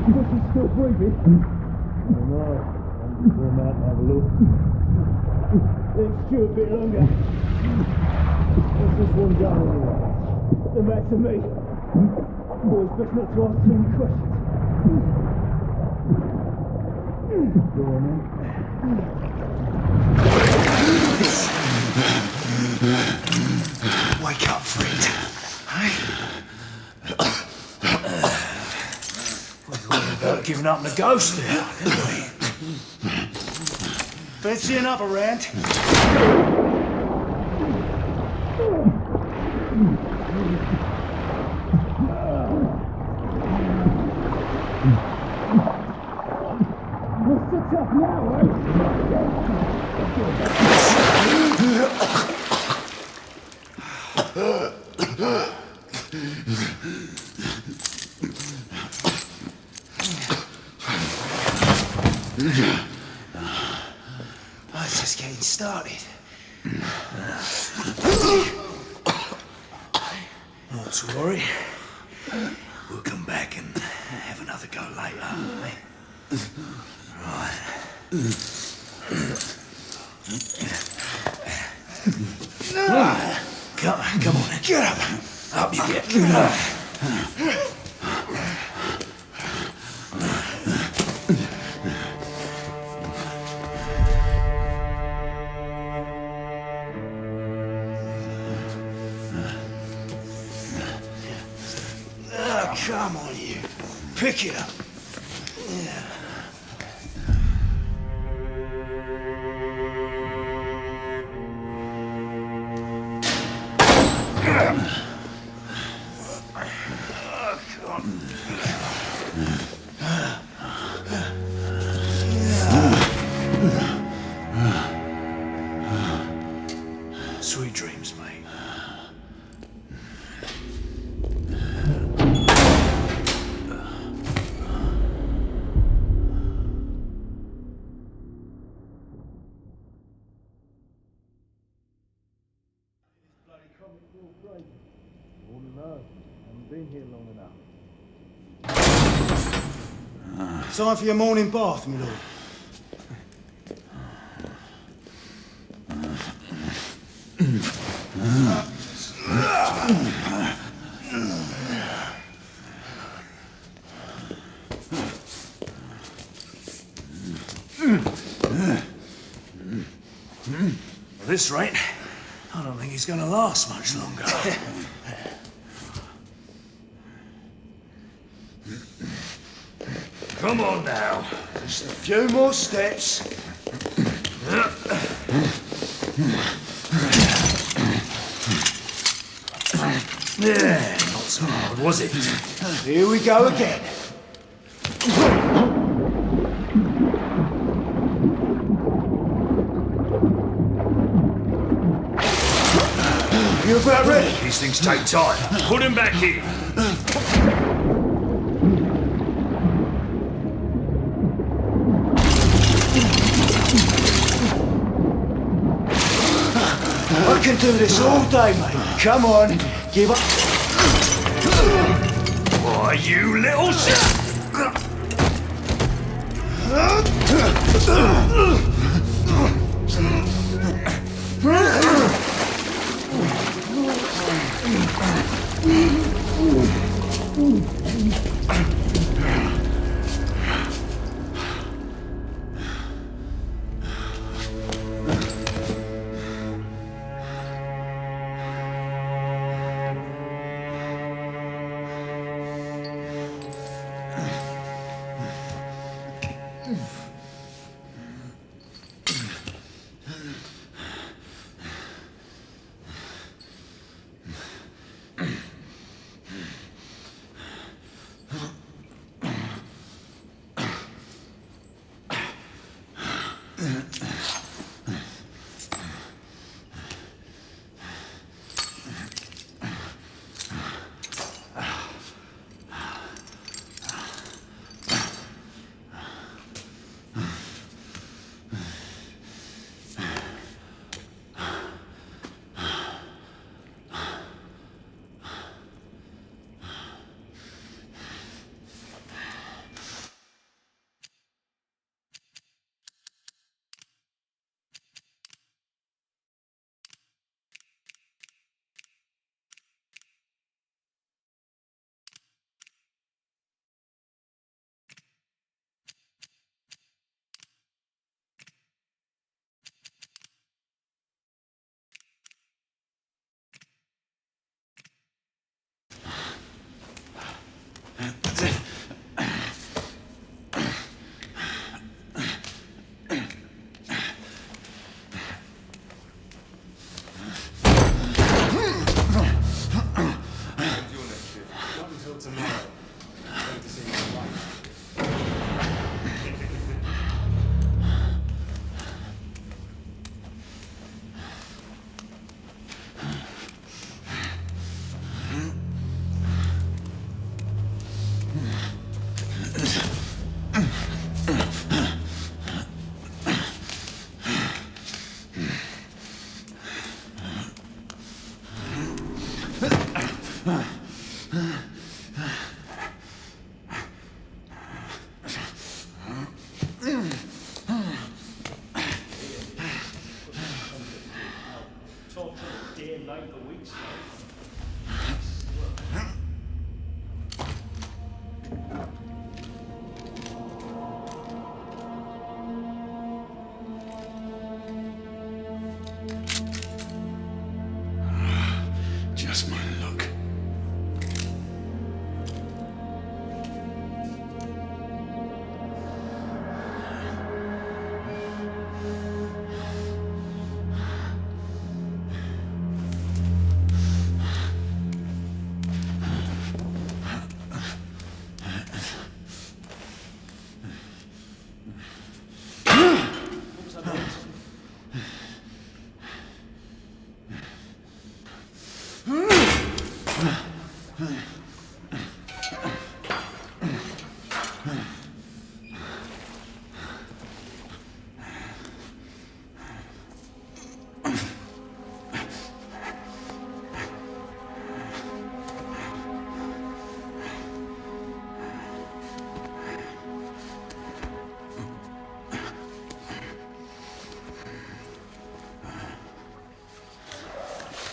She's still breathing. I don't know. I'm going out and have a look. Let's chew a bit longer. What's this one done anyway? The matter to me. Boys, best not to ask too many questions. Go on then. Wake up, friend. Hey? We thought about giving up on the ghost there, didn't we? Fancy another round? What's so tough now, eh? Oh, it's just getting started. Not to worry. We'll come back and have another go later, eh? Right. Come on, get up. Up you get. Come on, you. Pick it up. Yeah. Sweet dreams, mate. Wouldn't know. Haven't been here long enough. Time for your morning bath, my lord. At this rate, I don't think he's going to last much longer. Come on now. Just a few more steps. Yeah, not so hard, was it? Here we go again. You about ready? These things take time. Put him back in. I can do this all day, mate. Come on, give up. Why, you little shit!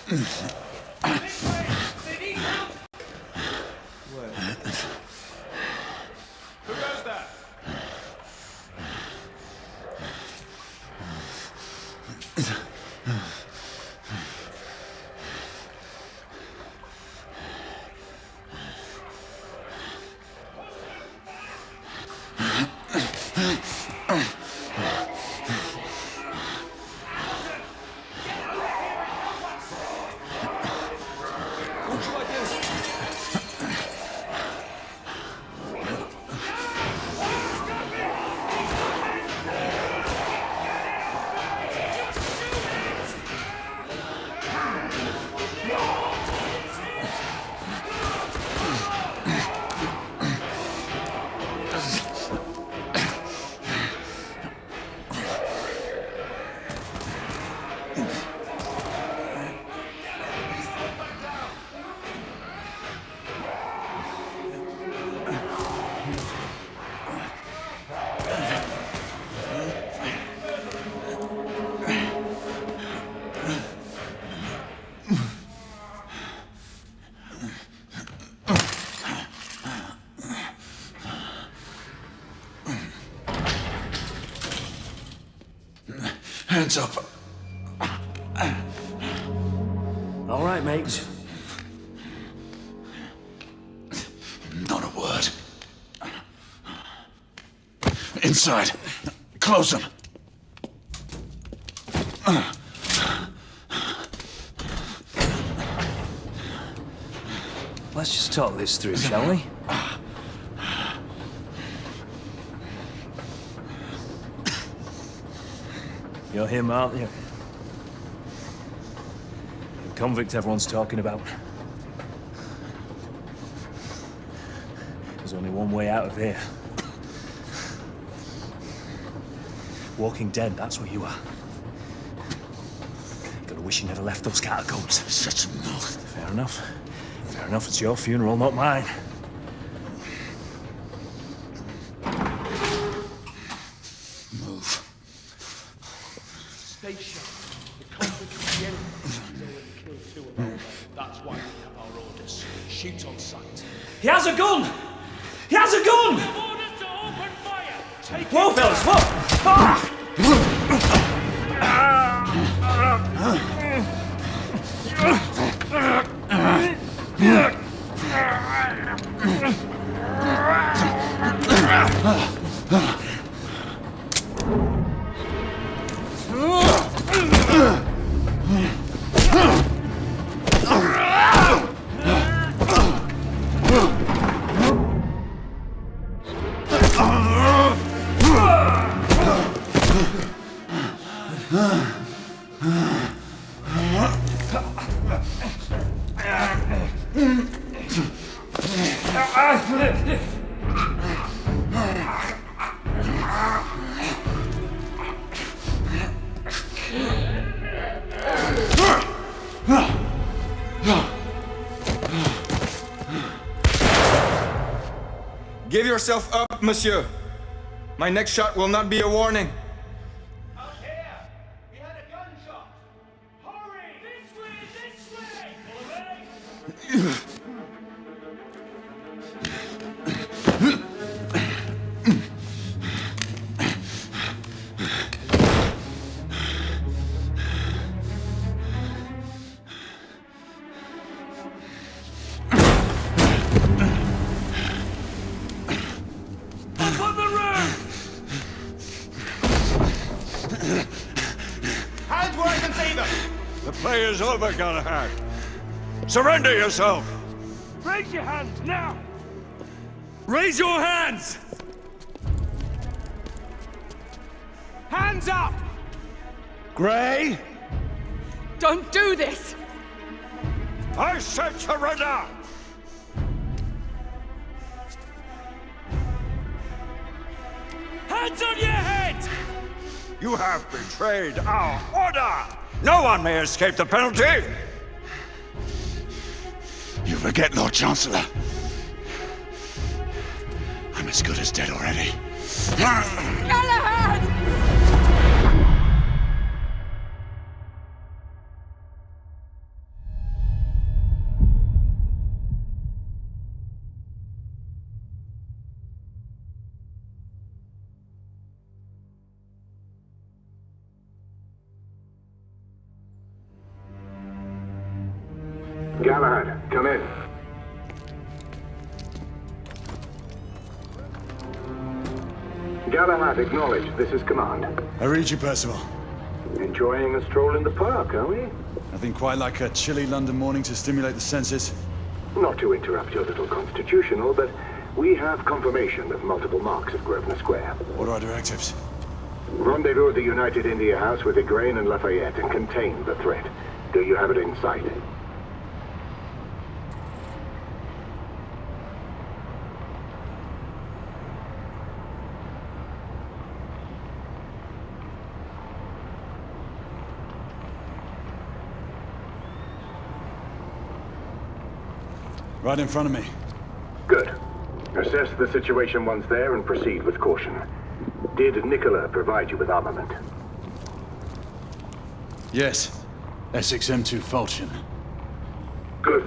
Who goes there? Hands up. All right, mate. Not a word. Inside. Close them. Let's just talk this through, shall we? You're him, aren't you? The convict everyone's talking about. There's only one way out of here. Walking Dead, that's where you are. Gotta wish you never left those catacombs. Such a mouth. Fair enough. Fair enough, it's your funeral, not mine. Move. Stay sharp. The convict is the enemy. He's already killed 2 of our men. That's why we have our orders. Shoot on sight. He has a gun! He has a gun! Orders to open fire! Take Whoa, it fellas, down. whoa! Ah! Give yourself up, monsieur. My next shot will not be a warning. Out here! We had a gunshot! Hurry! This way! This way! Follow me! Hands where I can see them! The play is over, Galahad. Surrender yourself! Raise your hands now! Raise your hands! Hands up! Gray, Don't do this! I said surrender! Hands on your head! You have betrayed our order! No one may escape the penalty! You forget, Lord Chancellor. I'm as good as dead already. Galahad! Galahad, come in. Galahad, acknowledge. This is command. I read you, Percival. Enjoying a stroll in the park, are we? Nothing quite like a chilly London morning to stimulate the senses. Not to interrupt your little constitutional, but we have confirmation of multiple marks at Grosvenor Square. What are our directives? Rendezvous at the United India House with Igraine and Lafayette and contain the threat. Do you have it in sight? Right in front of me. Good. Assess the situation once there and proceed with caution. Did Nicola provide you with armament? Yes. Essex M2 Falchion. Good.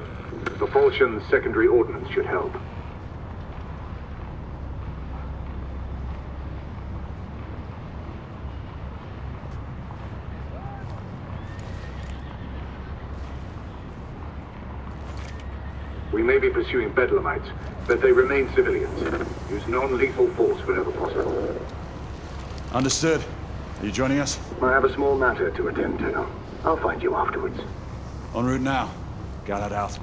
The Falchion's secondary ordnance should help. We may be pursuing Bedlamites, but they remain civilians. Use non-lethal force whenever possible. Understood. Are you joining us? I have a small matter to attend to. I'll find you afterwards. En route now. Galahad out.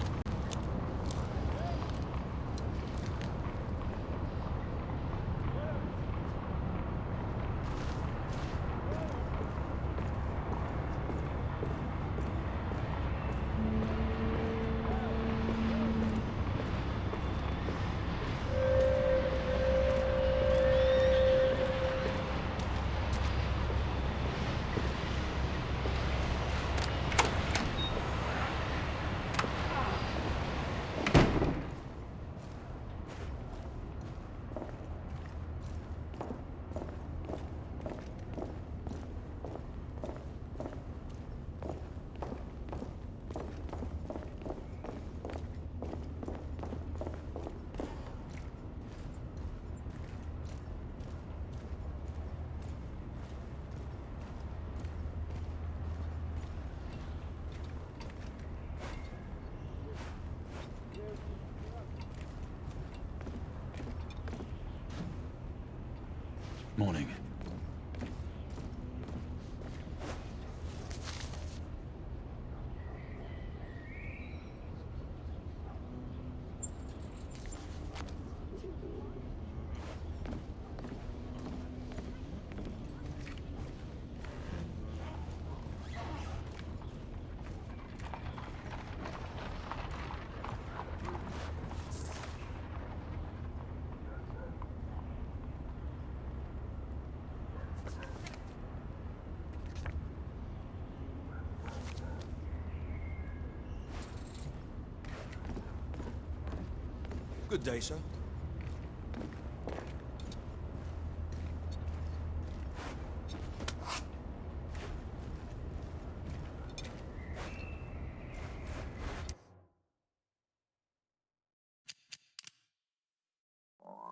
Morning. Good day, sir.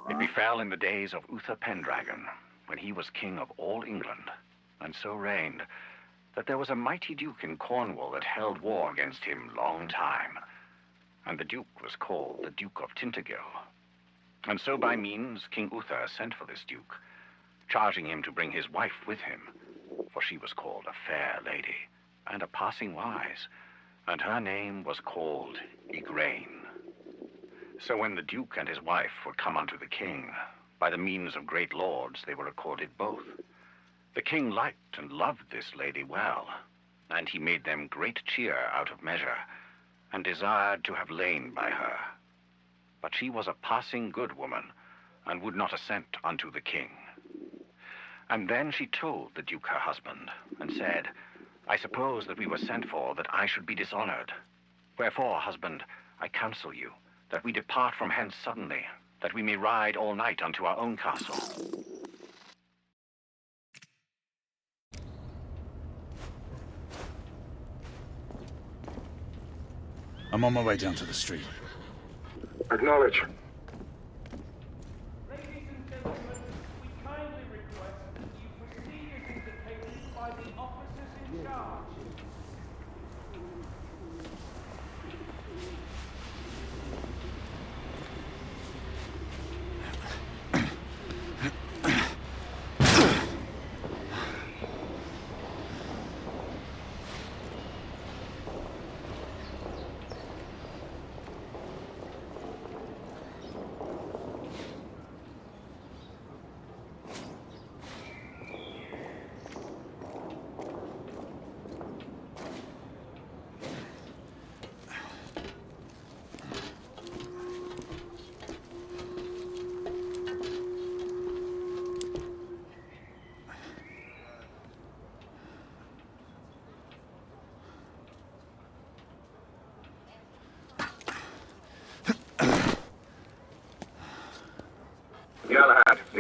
It befell in the days of Uther Pendragon, when he was king of all England, and so reigned, that there was a mighty duke in Cornwall that held war against him long time. And the duke was called the Duke of Tintagel. And so by means King Uther sent for this duke, charging him to bring his wife with him, for she was called a fair lady, and a passing wise, and her name was called Igraine. So when the duke and his wife were come unto the king, by the means of great lords they were accorded both. The king liked and loved this lady well, and he made them great cheer out of measure, and desired to have lain by her. But she was a passing good woman, and would not assent unto the king. And then she told the duke her husband, and said, I suppose that we were sent for that I should be dishonored. Wherefore, husband, I counsel you, that we depart from hence suddenly, that we may ride all night unto our own castle. I'm on my way down to the street. Acknowledge. Ladies and gentlemen, we kindly request that you proceed as indicated by the officers in charge.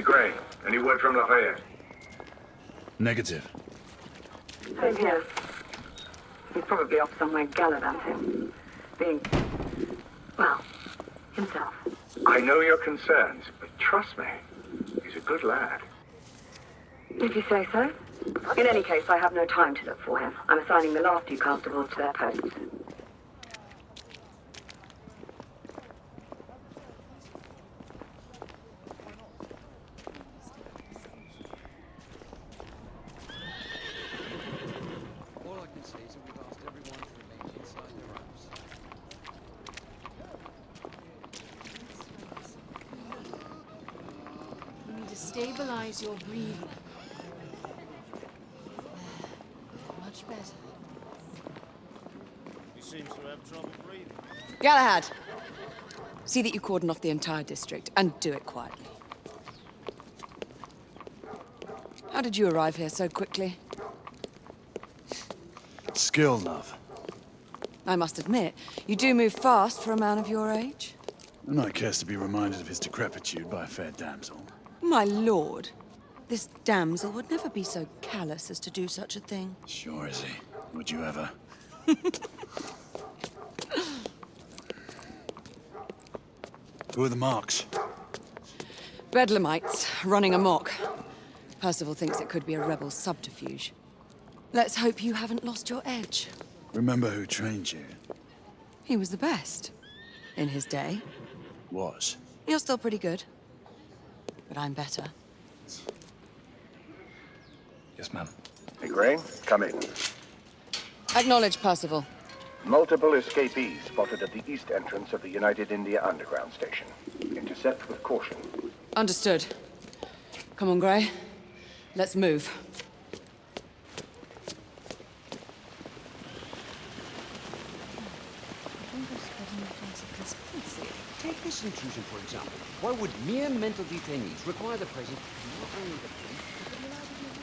Gray, any word from Lafayette? Negative. Same here. He's probably off somewhere gallivanting. Being, well, himself. I know your concerns, but trust me, he's a good lad. If you say so. In any case, I have no time to look for him. I'm assigning the last few constables to their posts. All I can say is that we've asked everyone to remain inside their homes. You need to stabilize your breathing. Much better. He seems to have trouble breathing. Galahad, see that you cordon off the entire district, and do it quietly. How did you arrive here so quickly? Skill, love. I must admit, you do move fast for a man of your age. And I cares to be reminded of his decrepitude by a fair damsel. My lord, this damsel would never be so callous as to do such a thing. Sure is he. Would you ever? Who are the marks? Bedlamites, running amok. Percival thinks it could be a rebel subterfuge. Let's hope you haven't lost your edge. Remember who trained you? He was the best. In his day. Was. You're still pretty good. But I'm better. Yes, ma'am. Gray, come in. Acknowledge, Percival. Multiple escapees spotted at the east entrance of the United India Underground Station. Intercept with caution. Understood. Come on, Gray. Let's move. Take this intrusion, for example. Why would mere mental detainees require the presence of not only the police, but the United Nations?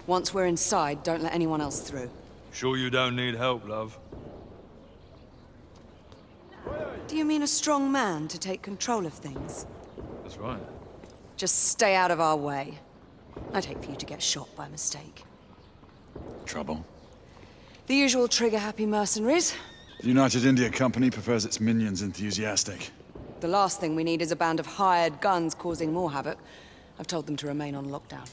Once we're inside, don't let anyone else through. Sure you don't need help, love? Do you mean a strong man to take control of things? That's right. Just stay out of our way. I'd hate for you to get shot by mistake. Trouble? The usual trigger-happy mercenaries. The United India Company prefers its minions enthusiastic. The last thing we need is a band of hired guns causing more havoc. I've told them to remain on lockdown.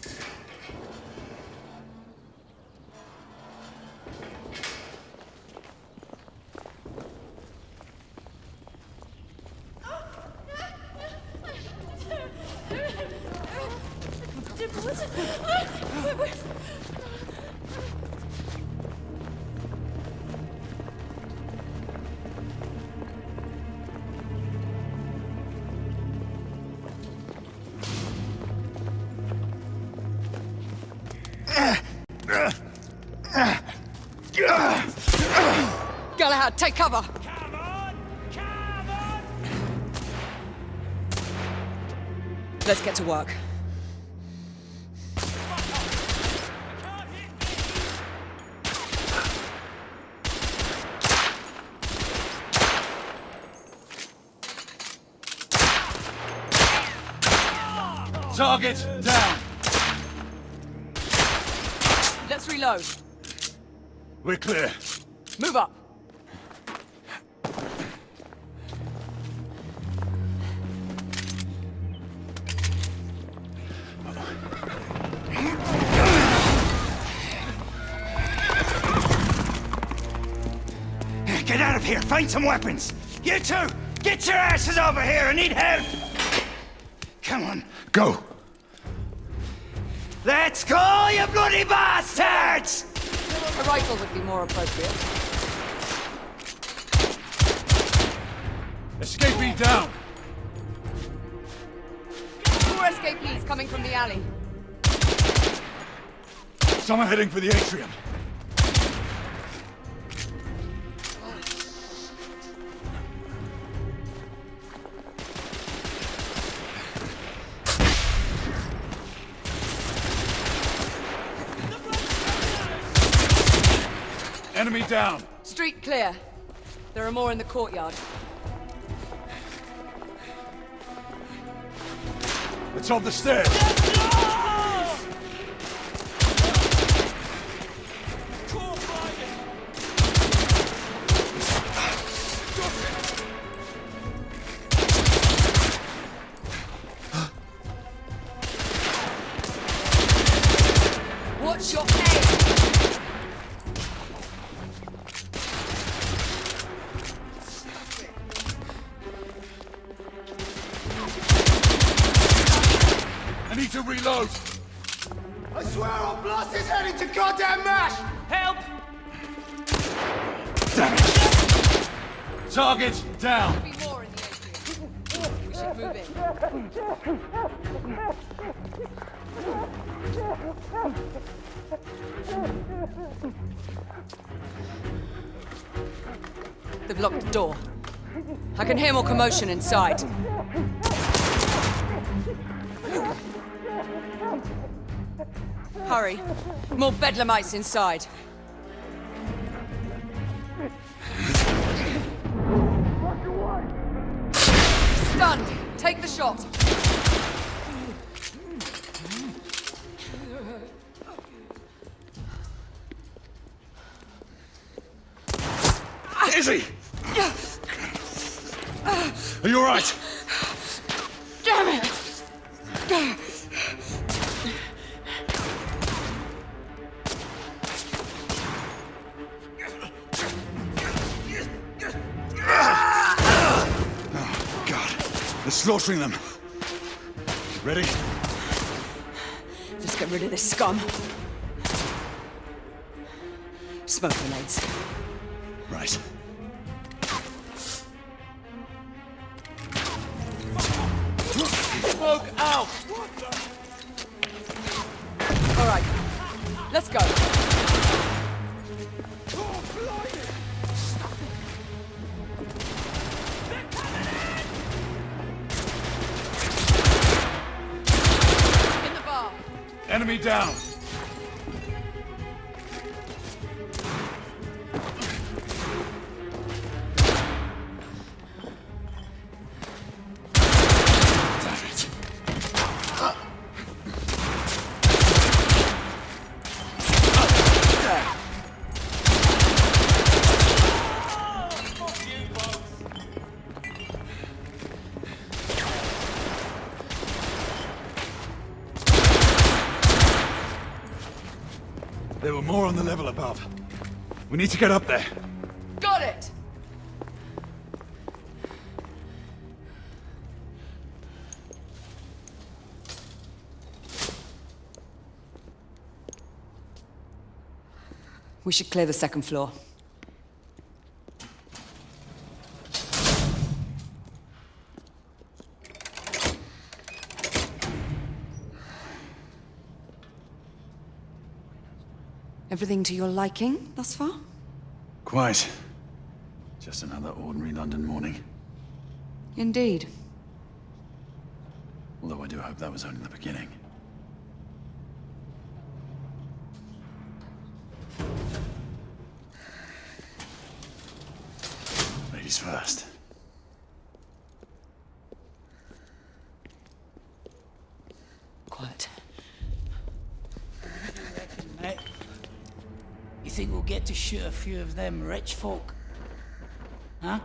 Galahad, take cover! Come on! Come on! Let's get to work. Target down! Let's reload. We're clear. Move up. Get out of here! Find some weapons! You two! Get your asses over here! I need help! Come on. Go! Let's go, you bloody bastards! A rifle would be more appropriate. Escapee down! More escapees coming from the alley. Someone heading for the atrium. Enemy down. Street clear. There are more in the courtyard. It's on the stairs. Watch your aim! I need to reload. I swear I'll blast his head into goddamn mash! Help! Damn it. Target down. Be more in the atrium. We should move in. They've locked the door. I can hear more commotion inside. Hurry. More bedlamites inside. Stunned. Take the shot. Izzy! Are you all right? Damn it! Oh, God. They're slaughtering them. Ready? Just get rid of this scum. Smoke grenades. Right. Smoke out! All right. Let's go. In the bar. Enemy down. There were more on the level above. We need to get up there. Got it! We should clear the second floor. Everything to your liking thus far? Quite. Just another ordinary London morning. Indeed. Although I do hope that was only the beginning. Ladies first. Quiet. Mate, you think we'll get to shoot a few of them rich folk? Huh?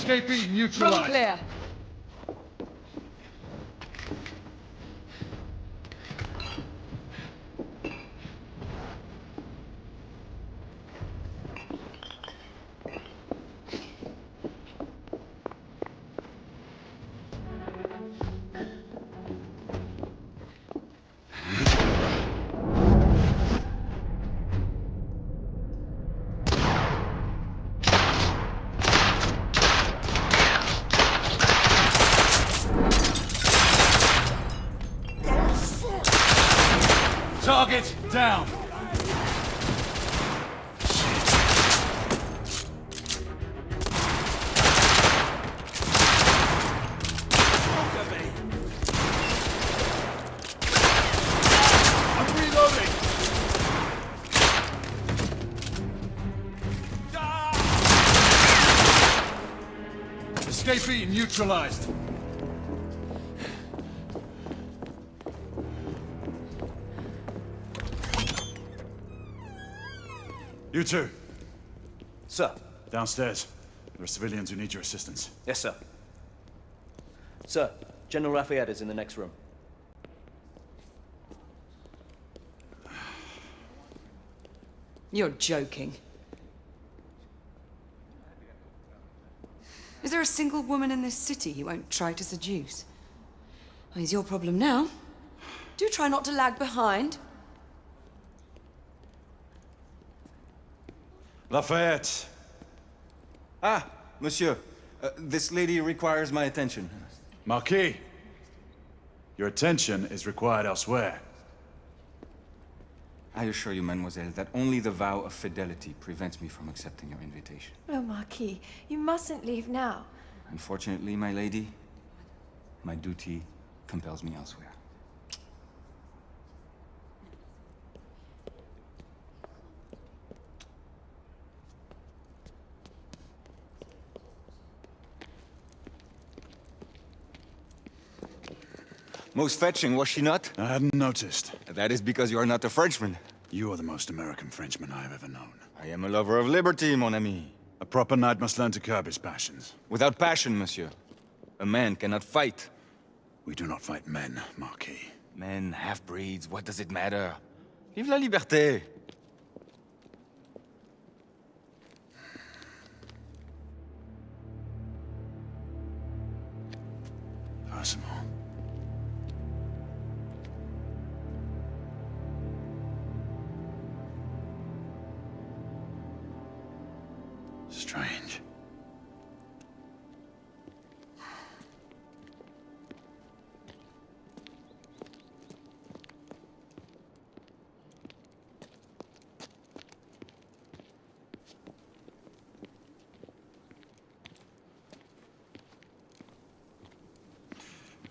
Escapee neutralized. Clear. Target down. I'm reloading. Escapee neutralized. You two. Sir. Downstairs. There are civilians who need your assistance. Yes, sir. Sir, General Lafayette is in the next room. You're joking. Is there a single woman in this city you won't try to seduce? Well, it's your problem now. Do try not to lag behind. Lafayette. Ah, monsieur. This lady requires my attention. Marquis, your attention is required elsewhere. I assure you, mademoiselle, that only the vow of fidelity prevents me from accepting your invitation. Oh, Marquis, you mustn't leave now. Unfortunately, my lady, my duty compels me elsewhere. Most fetching, was she not? I hadn't noticed. That is because you are not a Frenchman. You are the most American Frenchman I have ever known. I am a lover of liberty, mon ami. A proper knight must learn to curb his passions. Without passion, monsieur, a man cannot fight. We do not fight men, Marquis. Men, half-breeds, what does it matter? Vive la liberté! Percival. Strange.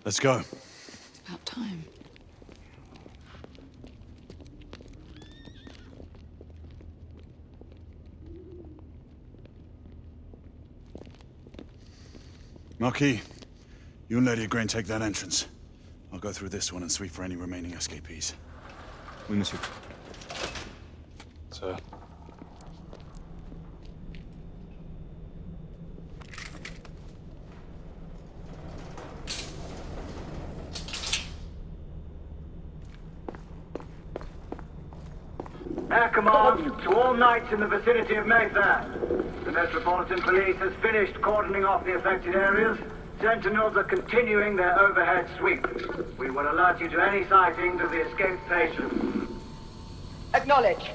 Let's go. It's about time. Marquis, you and Lady Grain take that entrance. I'll go through this one and sweep for any remaining escapees. Oui, monsieur. Sir. Air command to all knights in the vicinity of Mayfair. The Metropolitan Police has finished cordoning off the affected areas. Sentinels are continuing their overhead sweep. We will alert you to any sightings of the escaped patients. Acknowledge.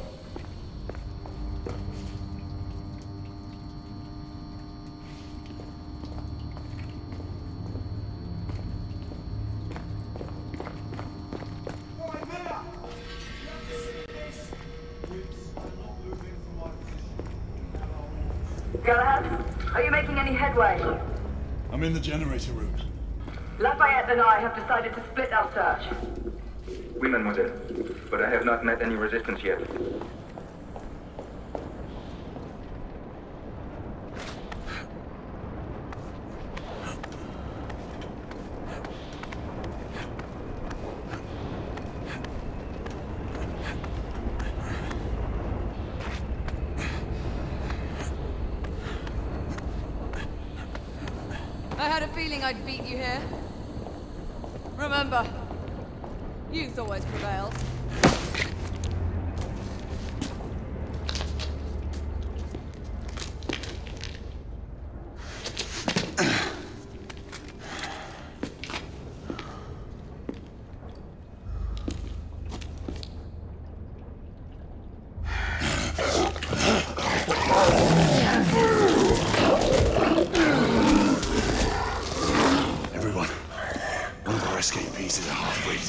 Galahad, are you making any headway? I'm in the generator room. Lafayette and I have decided to split our search. Oui, mademoiselle. But I have not met any resistance yet. had a feeling I'd beat you here. Remember, youth always prevails. Everyone, one of our escapees is a half-breed.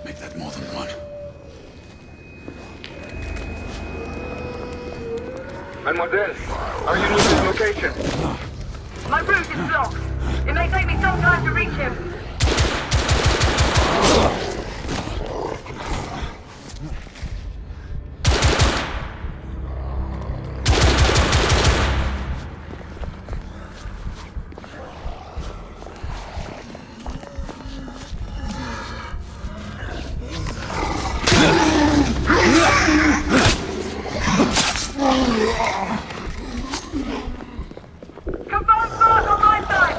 Make that more than one. Mademoiselle, are you near his location? My route is blocked. It may take me some time to reach him. Confirm mark on my side!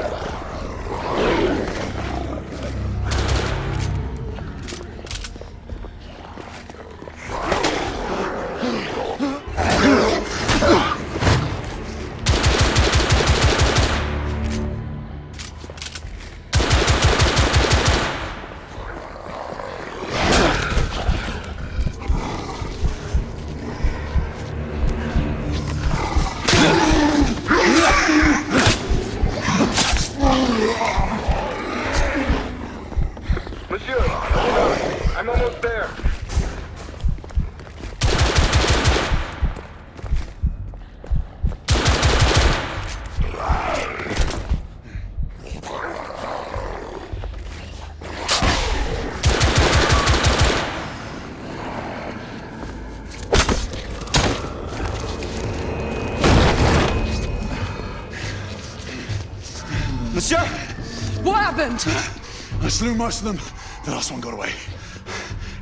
Monsieur, hold on. I'm almost there. Monsieur! What happened? I slew most of them. The last one got away.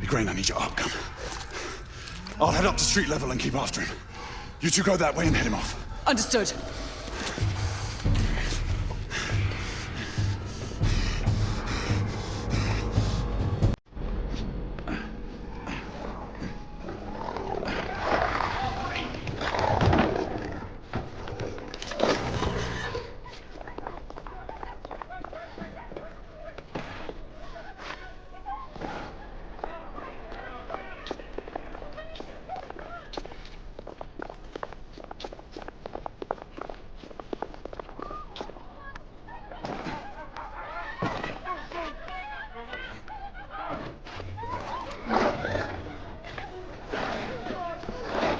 Igraine, I need your arc gun. I'll head up to street level and keep after him. You two go that way and head him off. Understood.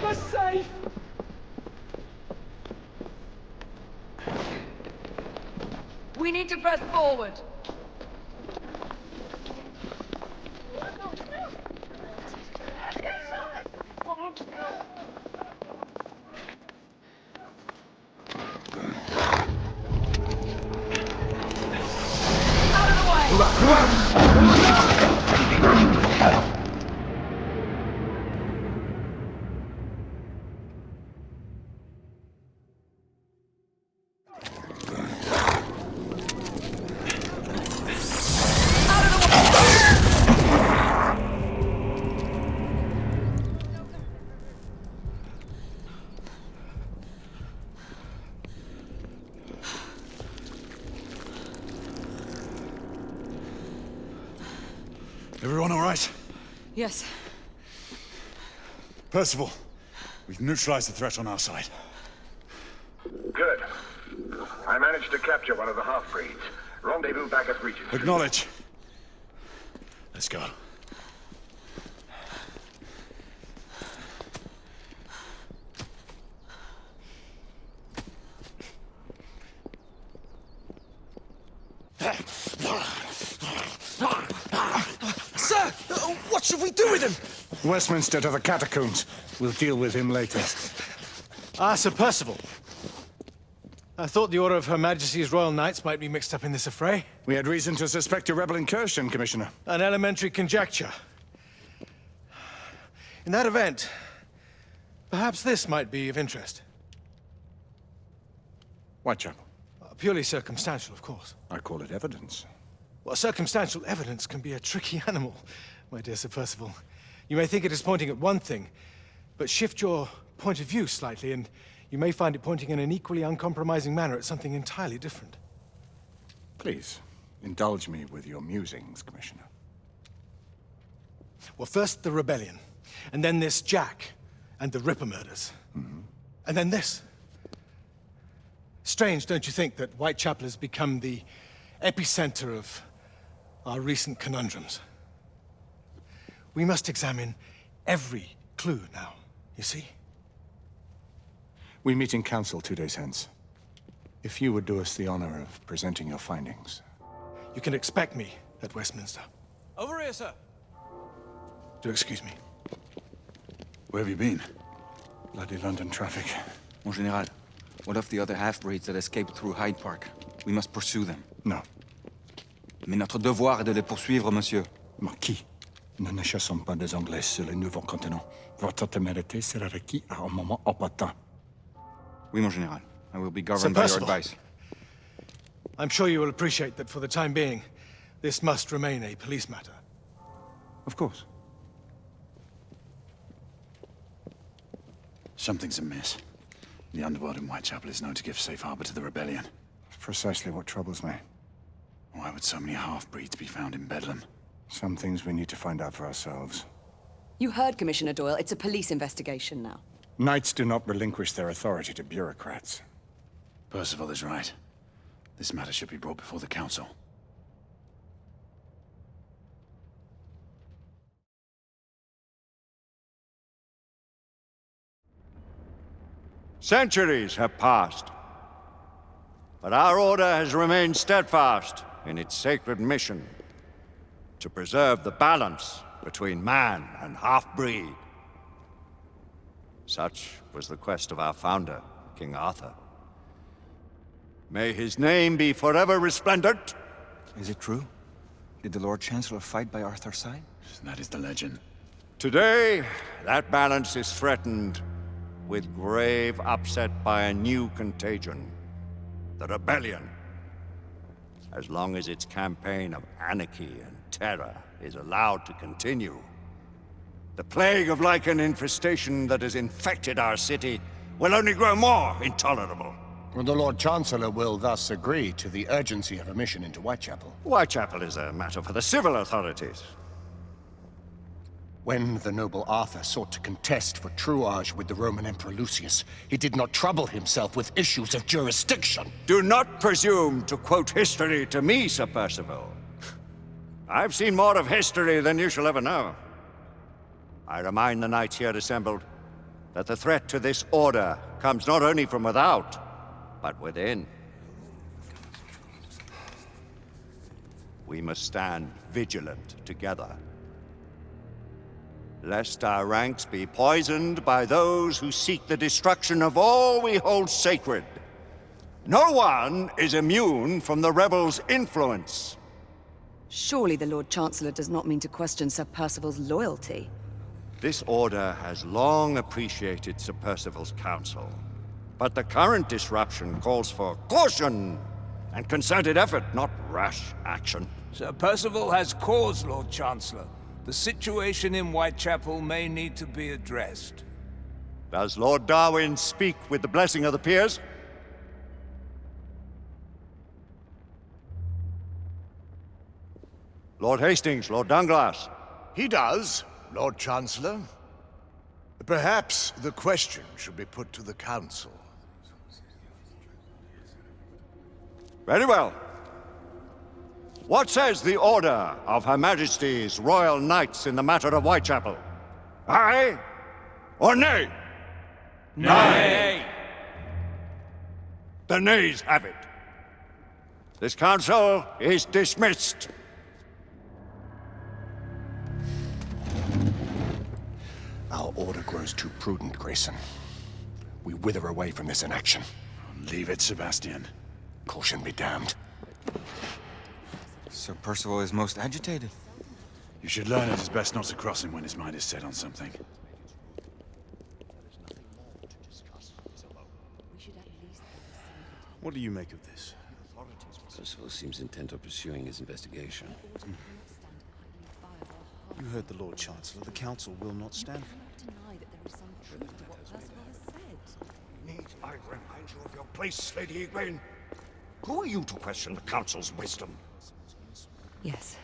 We're safe! We need to press forward. Everyone all right? Yes. Percival, we've neutralized the threat on our side. Good. I managed to capture one of the half-breeds. Rendezvous back at Regent. Acknowledge. Let's go. Sir! What should we do with him? Westminster to the catacombs. We'll deal with him later. Ah, Sir Percival. I thought the Order of Her Majesty's Royal Knights might be mixed up in this affray. We had reason to suspect a rebel incursion, Commissioner. An elementary conjecture. In that event, perhaps this might be of interest. Whitechapel? Purely circumstantial, of course. I call it evidence. Well, circumstantial evidence can be a tricky animal, my dear Sir Percival. You may think it is pointing at one thing, but shift your point of view slightly, and you may find it pointing in an equally uncompromising manner at something entirely different. Please, indulge me with your musings, Commissioner. Well, first the rebellion, and then this Jack, and the Ripper murders. And then this. Strange, don't you think, that Whitechapel has become the epicenter of our recent conundrums? We must examine every clue now, you see? We meet in council 2 days hence. If you would do us the honor of presenting your findings. You can expect me at Westminster. Over here, sir. Do excuse me. Where have you been? Bloody London traffic. Mon Général, what of the other half-breeds that escaped through Hyde Park? We must pursue them. No. Mais notre devoir est de les poursuivre, monsieur. Marquis, nous ne chassons pas des Anglais sur le nouveau continent. Votre témérité sera requis à un moment opportun. Oui, mon Général. I will be governed by your advice. I'm sure you will appreciate that for the time being, this must remain a police matter. Of course. Something's amiss. The underworld in Whitechapel is known to give safe harbor to the rebellion. It's precisely what troubles me. Why would so many half-breeds be found in Bedlam? Some things we need to find out for ourselves. You heard Commissioner Doyle. It's a police investigation now. Knights do not relinquish their authority to bureaucrats. Percival is right. This matter should be brought before the council. Centuries have passed, but our order has remained steadfast in its sacred mission to preserve the balance between man and half-breed. Such was the quest of our founder, King Arthur. May his name be forever resplendent. Is it true? Did the Lord Chancellor fight by Arthur's side? That is the legend. Today, that balance is threatened with grave upset by a new contagion, the rebellion. As long as its campaign of anarchy and terror is allowed to continue, the plague of lichen infestation that has infected our city will only grow more intolerable. The Lord Chancellor will thus agree to the urgency of a mission into Whitechapel. Whitechapel is a matter for the civil authorities. When the noble Arthur sought to contest for truage with the Roman Emperor Lucius, he did not trouble himself with issues of jurisdiction. Do not presume to quote history to me, Sir Percival. I've seen more of history than you shall ever know. I remind the knights here assembled that the threat to this order comes not only from without, but within. We must stand vigilant together, lest our ranks be poisoned by those who seek the destruction of all we hold sacred. No one is immune from the rebels' influence. Surely the Lord Chancellor does not mean to question Sir Percival's loyalty. This order has long appreciated Sir Percival's counsel, but the current disruption calls for caution and concerted effort, not rash action. Sir Percival has cause, Lord Chancellor. The situation in Whitechapel may need to be addressed. Does Lord Darwin speak with the blessing of the peers? Lord Hastings, Lord Dunglass. He does, Lord Chancellor. Perhaps the question should be put to the Council. Very well. What says the Order of Her Majesty's Royal Knights in the matter of Whitechapel? Aye or nay? Nay! The nays have it. This council is dismissed. Our order grows too prudent, Grayson. We wither away from this inaction. Leave it, Sebastian. Caution be damned. Sir Percival is most agitated. You should learn it is best not to cross him when his mind is set on something. What do you make of this? Percival seems intent on pursuing his investigation. You heard the Lord Chancellor. The Council will not stand for it. Need I remind you of your place, Lady Egwene? Who are you to question the Council's wisdom? Yes,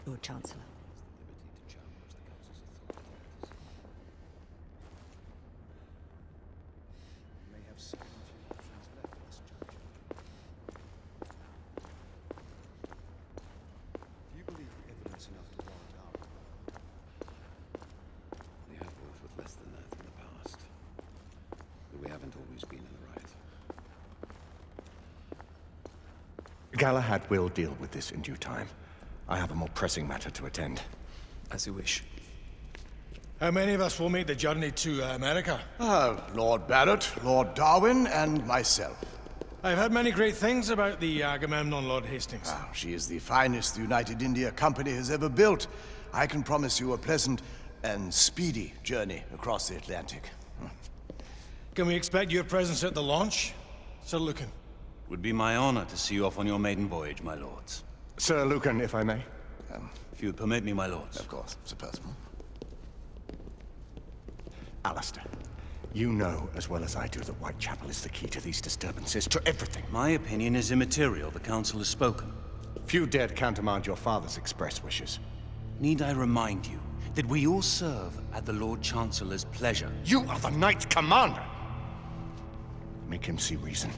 Lord Chancellor. We have worked with less than that in the past. But we haven't always been in the right. Galahad will deal with this in due time. I have a more pressing matter to attend. As you wish. How many of us will make the journey to America? Lord Barrett, Lord Darwin, and myself. I've heard many great things about the Agamemnon, Lord Hastings. She is the finest the United India Company has ever built. I can promise you a pleasant and speedy journey across the Atlantic. Can we expect your presence at the launch, Sir Lucan? Would be my honor to see you off on your maiden voyage, my lords. Sir Lucan, if I may? If you would permit me, my lords. Of course, Sir Percival. Alistair, you know as well as I do that Whitechapel is the key to these disturbances, to everything. My opinion is immaterial. The Council has spoken. Few dared countermand your father's express wishes. Need I remind you that we all serve at the Lord Chancellor's pleasure? You are the Knight Commander! Make him see reason.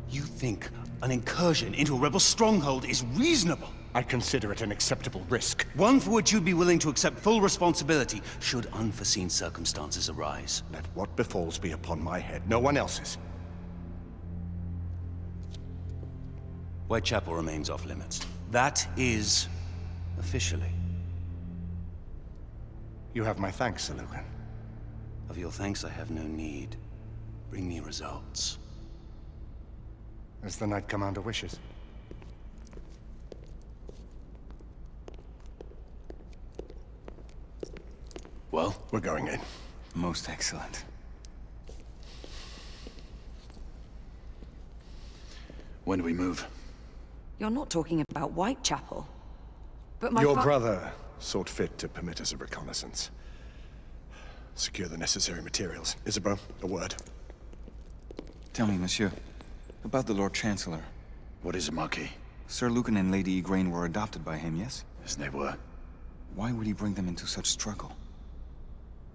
You think an incursion into a rebel stronghold is reasonable? I consider it an acceptable risk. One for which you'd be willing to accept full responsibility should unforeseen circumstances arise. Let what befalls be upon my head, no one else's. Whitechapel remains off limits. That is officially. You have my thanks, Sir Lucan. Of your thanks I have no need. Bring me results. As the Knight Commander wishes. Well, we're going in. Most excellent. When do we move? You're not talking about Whitechapel. But my Your brother sought fit to permit us a reconnaissance. Secure the necessary materials. Isabeau, a word. Tell me, monsieur, about the Lord Chancellor. What is it, Marquis? Sir Lucan and Lady Egwene were adopted by him, yes? Yes, they were. Why would he bring them into such struggle?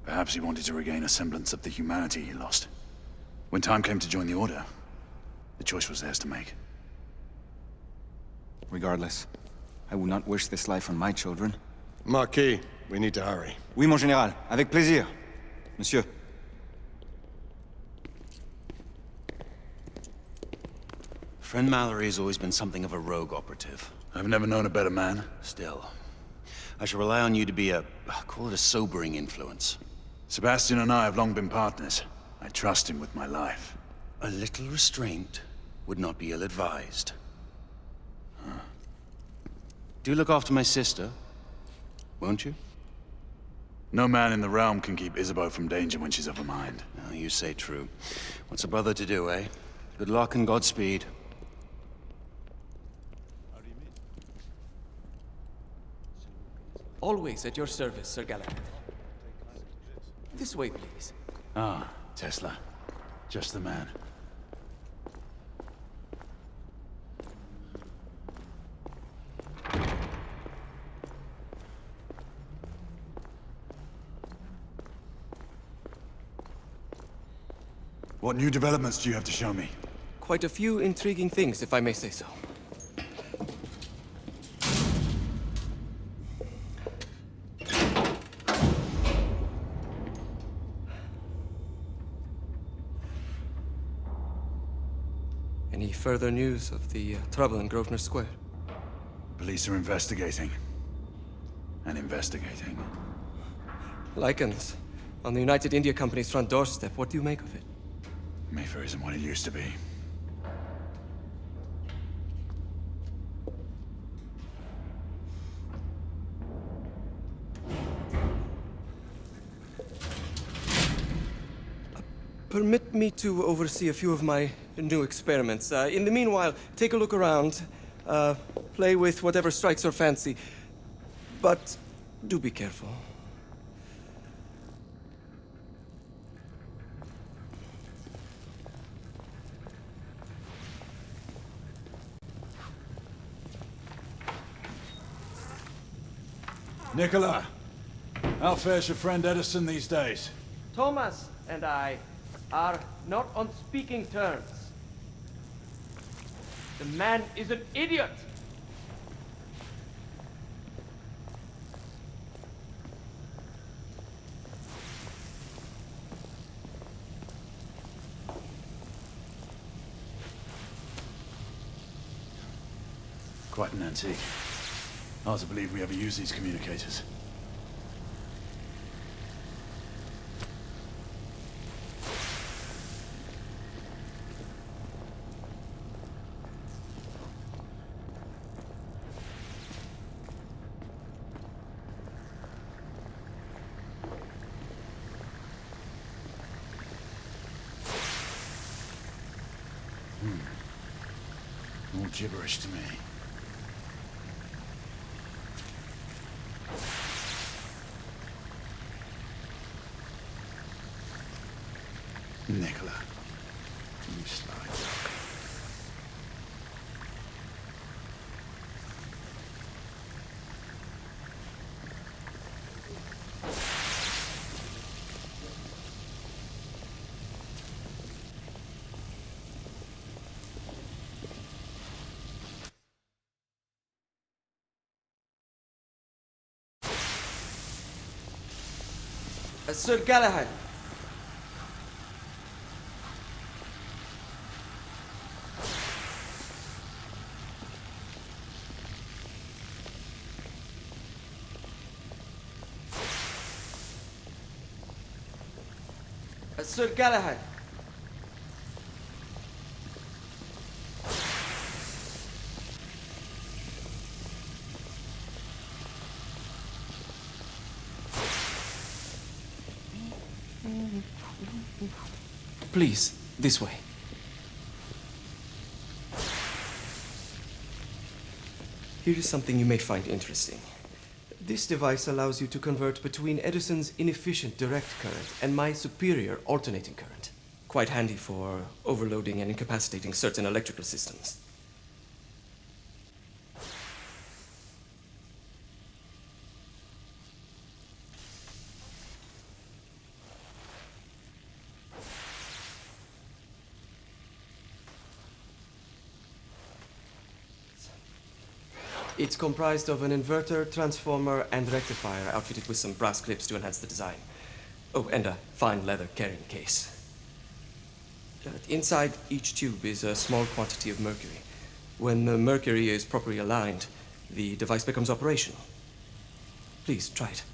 Perhaps he wanted to regain a semblance of the humanity he lost. When time came to join the Order, the choice was theirs to make. Regardless, I would not wish this life on my children. Marquis, we need to hurry. Oui, mon général. Avec plaisir. Monsieur. Friend Mallory has always been something of a rogue operative. I've never known a better man. Still, I shall rely on you to be call it a sobering influence. Sebastian and I have long been partners. I trust him with my life. A little restraint would not be ill-advised. Do look after my sister, won't you? No man in the realm can keep Isabeau from danger when she's of a mind. Oh, you say true. What's a brother to do, eh? Good luck and Godspeed. Always at your service, Sir Galahad. This way, please. Ah, Tesla. Just the man. What new developments do you have to show me? Quite a few intriguing things, if I may say so. Any further news of the trouble in Grosvenor Square? Police are investigating. And investigating. Lycans, on the United India Company's front doorstep. What do you make of it? Mayfair isn't what it used to be. Permit me to oversee a few of my new experiments. In the meanwhile, take a look around. Play with whatever strikes your fancy. But do be careful. Nicola, how fares your friend Edison these days? Thomas and I are not on speaking terms. The man is an idiot! Quite an antique. Hard to believe we ever use these communicators. All gibberish to me. Nicola, you slide. Sir Galahad. Sir Galahad. Please, this way. Here is something you may find interesting. This device allows you to convert between Edison's inefficient direct current and my superior alternating current. Quite handy for overloading and incapacitating certain electrical systems. It's comprised of an inverter, transformer, and rectifier outfitted with some brass clips to enhance the design. Oh, and a fine leather carrying case. Inside each tube is a small quantity of mercury. When the mercury is properly aligned, the device becomes operational. Please, try it.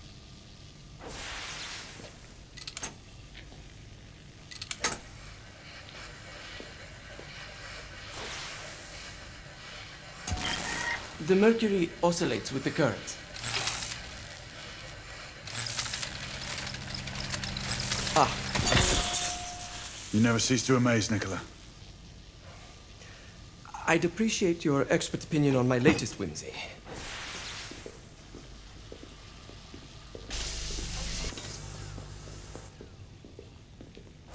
The mercury oscillates with the current. Ah. You never cease to amaze, Nicola. I'd appreciate your expert opinion on my latest whimsy.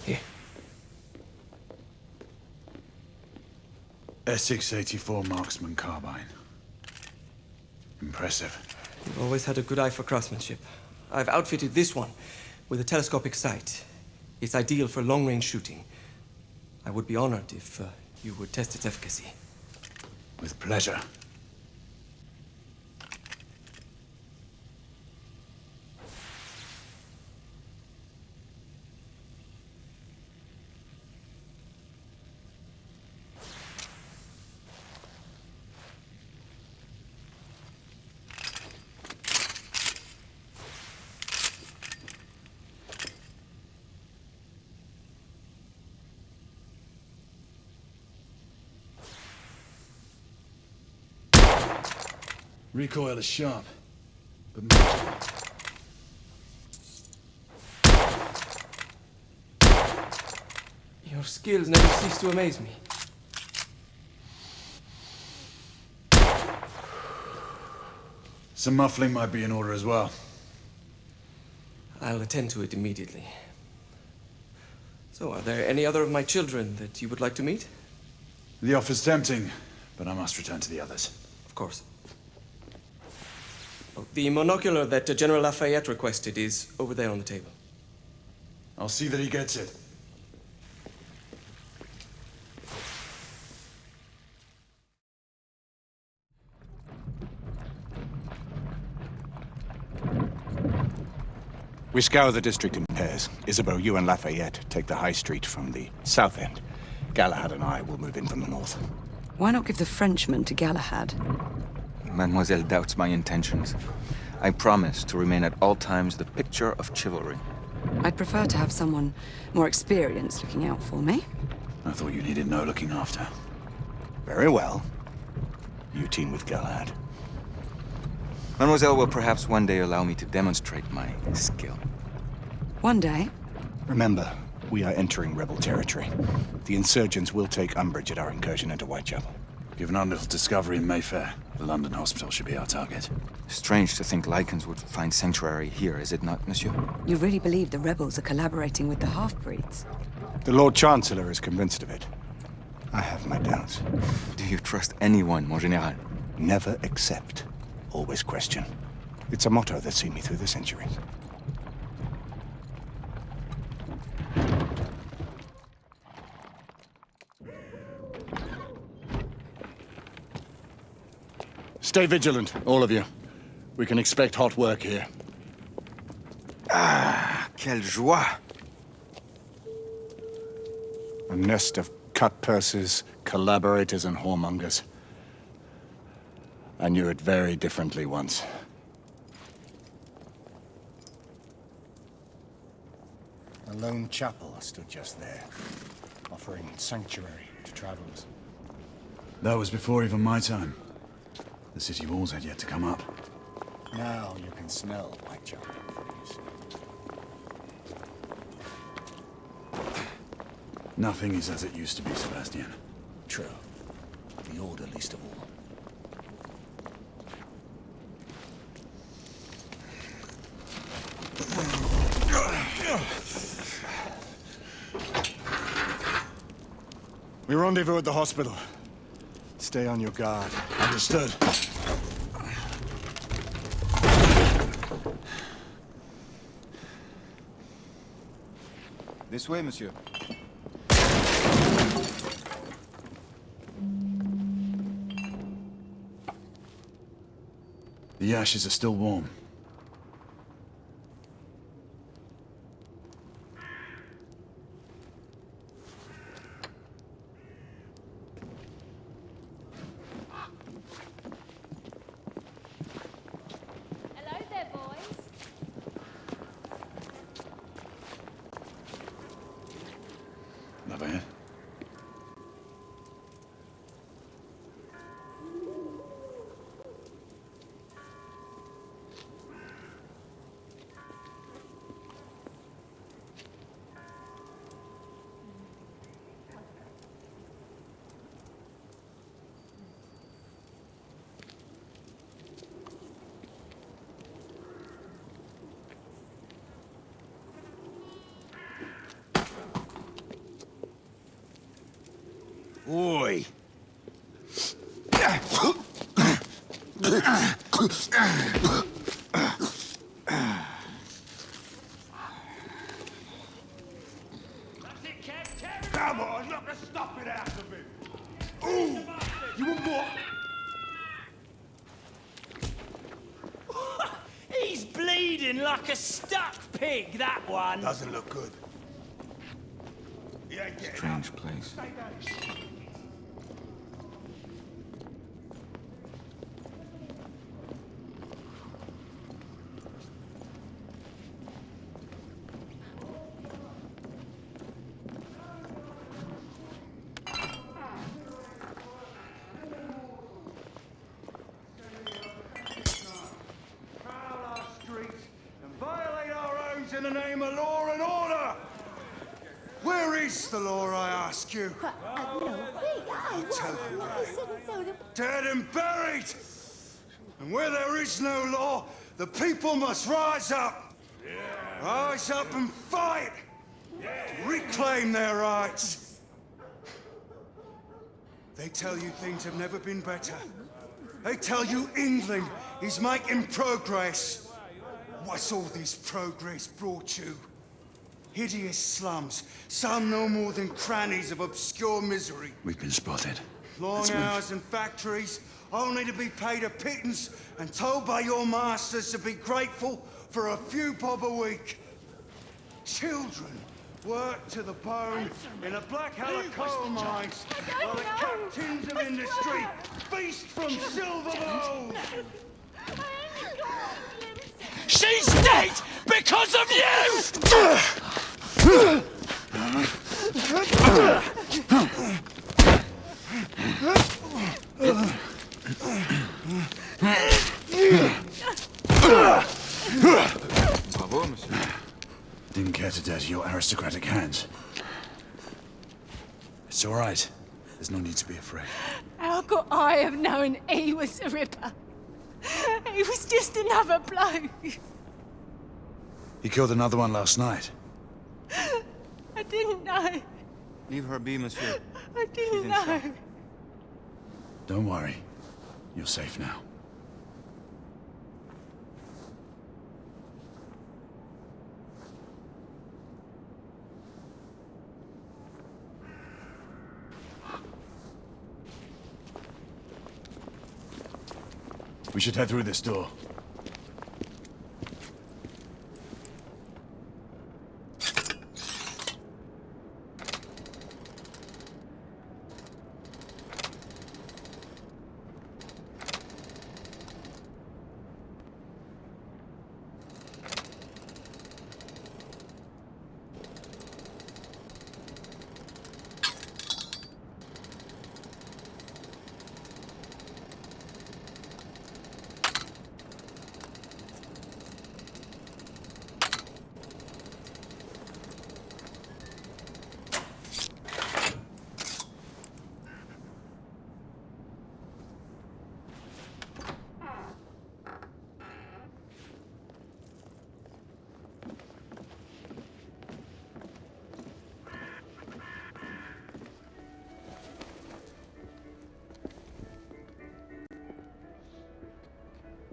Here. Essex 84 Marksman Carbine. Impressive. You've always had a good eye for craftsmanship. I've outfitted this one with a telescopic sight. It's ideal for long-range shooting. I would be honored if you would test its efficacy. With pleasure. Recoil is sharp, but... Your skills never cease to amaze me. Some muffling might be in order as well. I'll attend to it immediately. So, are there any other of my children that you would like to meet? The offer's tempting, but I must return to the others. Of course. Oh, the monocular that General Lafayette requested is over there on the table. I'll see that he gets it. We scour the district in pairs. Isabeau, you and Lafayette take the high street from the south end. Galahad and I will move in from the north. Why not give the Frenchman to Galahad? Mademoiselle doubts my intentions. I promise to remain at all times the picture of chivalry. I'd prefer to have someone more experienced looking out for me. I thought you needed no looking after. Very well. You team with Galahad. Mademoiselle will perhaps one day allow me to demonstrate my skill. One day? Remember, we are entering rebel territory. The insurgents will take umbrage at our incursion into Whitechapel. Given our little discovery in Mayfair, the London hospital should be our target. Strange to think Lycans would find sanctuary here, is it not, monsieur? You really believe the rebels are collaborating with the half-breeds? The Lord Chancellor is convinced of it. I have my doubts. Do you trust anyone, mon général? Never accept. Always question. It's a motto that's seen me through the centuries. Stay vigilant, all of you. We can expect hot work here. Ah, quelle joie! A nest of cut-purses, collaborators, and whoremongers. I knew it very differently once. A lone chapel stood just there, offering sanctuary to travelers. That was before even my time. The city walls had yet to come up. Now you can smell Whitechapel. Nothing is as it used to be, Sebastian. True. The Order least of all. We rendezvous at the hospital. Stay on your guard. Understood. This way, monsieur. The ashes are still warm. Hello there, boys. Lafayette? Oi! Come on, knock the stuffing out of him! Ooh! You want more? He's bleeding like a stuck pig, that one. Doesn't look good. He ain't getting Strange up. place. Stay down. the law, I ask you? Dead and buried! And where there is no law, the people must rise up! Rise up and fight! To reclaim their rights! They tell you things have never been better. They tell you England is making progress. What's all this progress brought you? Hideous slums, some no more than crannies of obscure misery. We've been spotted. Long hours in factories, only to be paid a pittance and told by your masters to be grateful for a few bob a week. Children work to the bone in the Black Hella coal mines, while the captains of industry feast from silver bowls. She's dead because of you! Bravo, monsieur. Didn't care to dirty your aristocratic hands. It's all right. There's no need to be afraid. How could I have known he was the Ripper? He was just another bloke. He killed another one last night. I didn't know. Leave her be, monsieur. I didn't know. Don't worry. You're safe now. We should head through this door.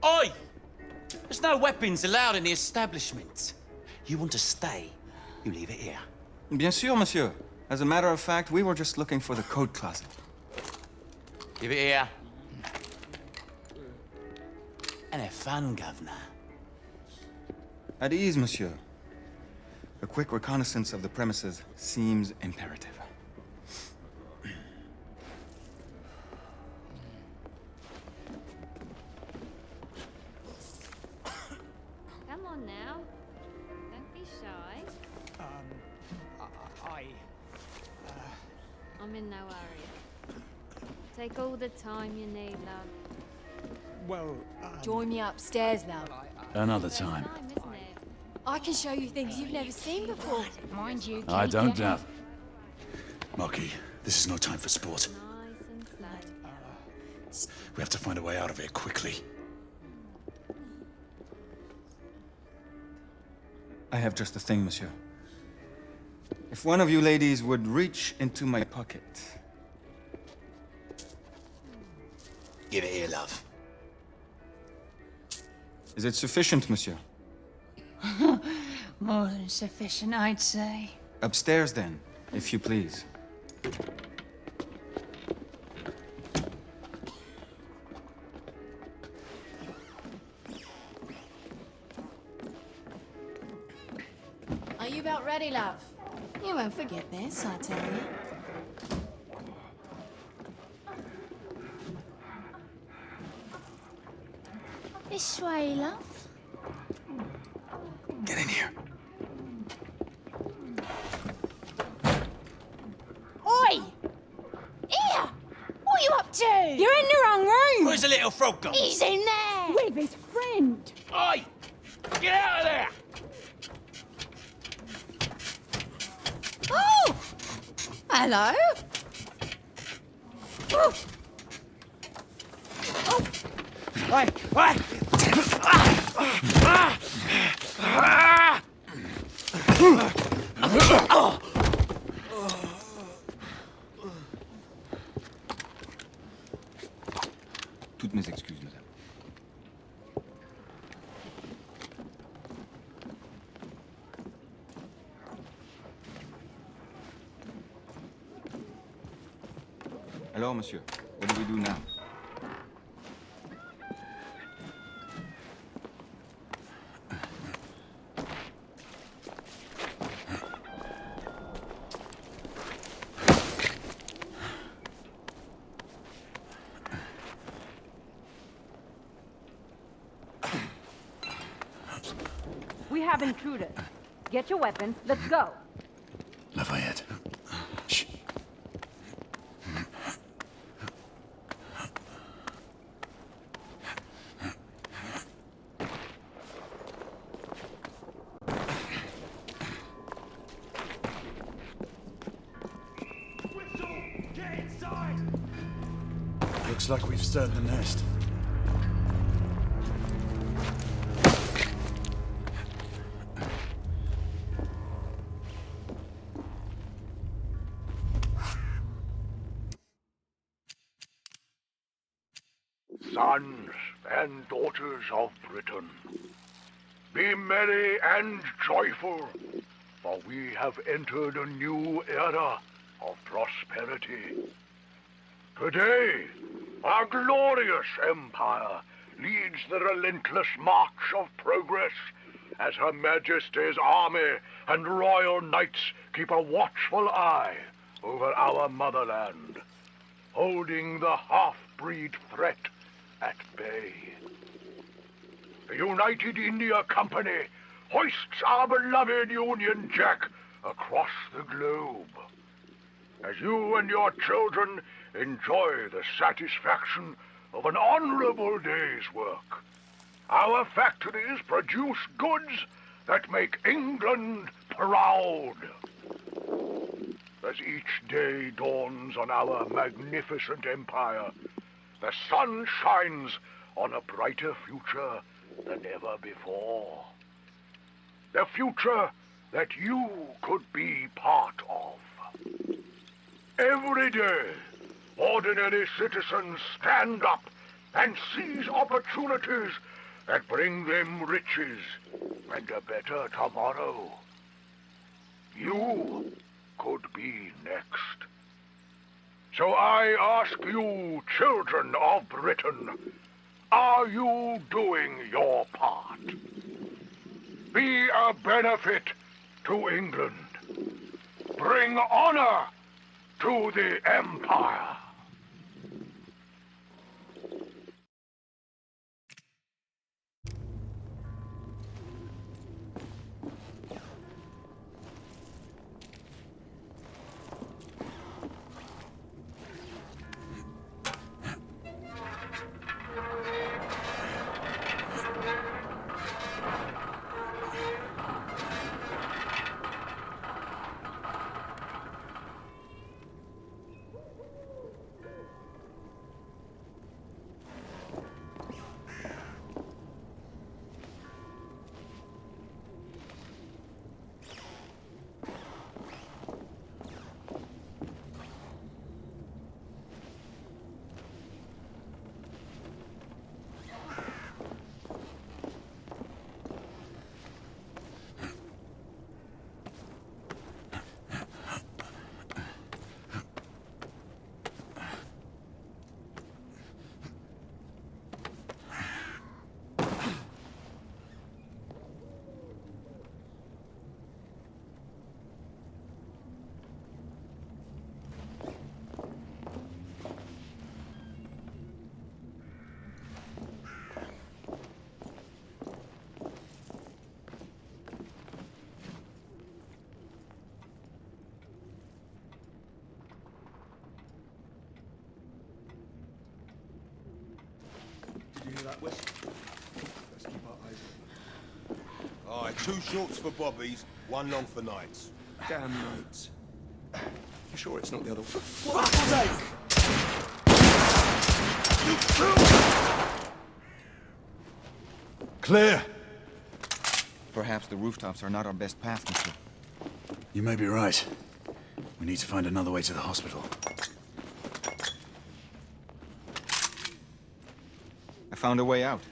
Oi! There's no weapons allowed in the establishment. You want to stay, you leave it here. Bien sûr, monsieur. As a matter of fact, we were just looking for the coat closet. Give it here. And have fun, governor. At ease, monsieur. A quick reconnaissance of the premises seems imperative. Come on now. Don't be shy. I'm in no hurry. Take all the time you need, love. Well, Join me upstairs, love. Another time. Time, isn't it? I can show you things you've never seen before. Mind you, I keep don't your doubt. Marquis, this is no time for sport. nice and slow. We have to find a way out of here quickly. I have just the thing, monsieur. If one of you ladies would reach into my pocket. Give it here, love. Is it sufficient, monsieur? More than sufficient, I'd say. Upstairs, then, if you please. Are you about ready, love? You won't forget this, I tell you. This way, love. Get in here. Oi! Here! What are you up to? You're in the wrong room! Where's the little frog gone? He's in there! With his friend! Oi! Get out of there! Oh! Hello? Oh. Toutes mes excuses, madame. Alors, monsieur, what do we do now? We have intruders. Get your weapons. Let's go. Lafayette. Shh. Get inside! Looks like we've stirred the nest. Sons and daughters of Britain, be merry and joyful, for we have entered a new era of prosperity. Today, our glorious empire leads the relentless march of progress as Her Majesty's army and royal knights keep a watchful eye over our motherland, holding the half-breed threat at bay. The United India Company hoists our beloved Union Jack across the globe. As you and your children enjoy the satisfaction of an honorable day's work, our factories produce goods that make England proud. As each day dawns on our magnificent empire, the sun shines on a brighter future than ever before. The future that you could be part of. Every day, ordinary citizens stand up and seize opportunities that bring them riches and a better tomorrow. You could be next. So I ask you, children of Britain, are you doing your part? Be a benefit to England. Bring honor to the Empire. Did you hear that whistle? Let's keep our eyes open. All right, 2 shorts for bobbies, 1 long for nights. Damn nights. You sure it's not the other one. Fuck's sake! Clear! Perhaps the rooftops are not our best path, monsieur. You may be right. We need to find another way to the hospital. I found a way out.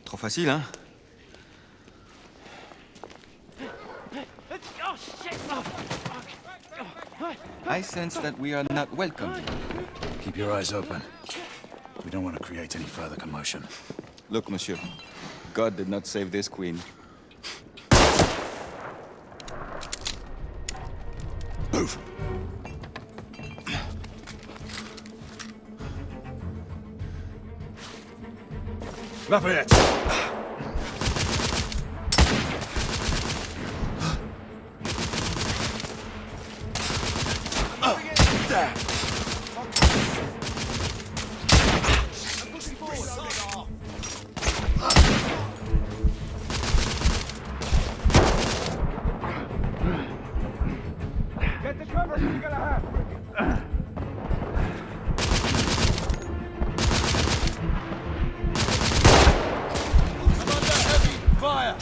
Trop facile, hein? I sense that we are not welcome. Keep your eyes open. We don't want to create any further commotion. Look, monsieur. God did not save this queen. Move! Lafayette! Get the cover you're gonna have! I'm under heavy fire!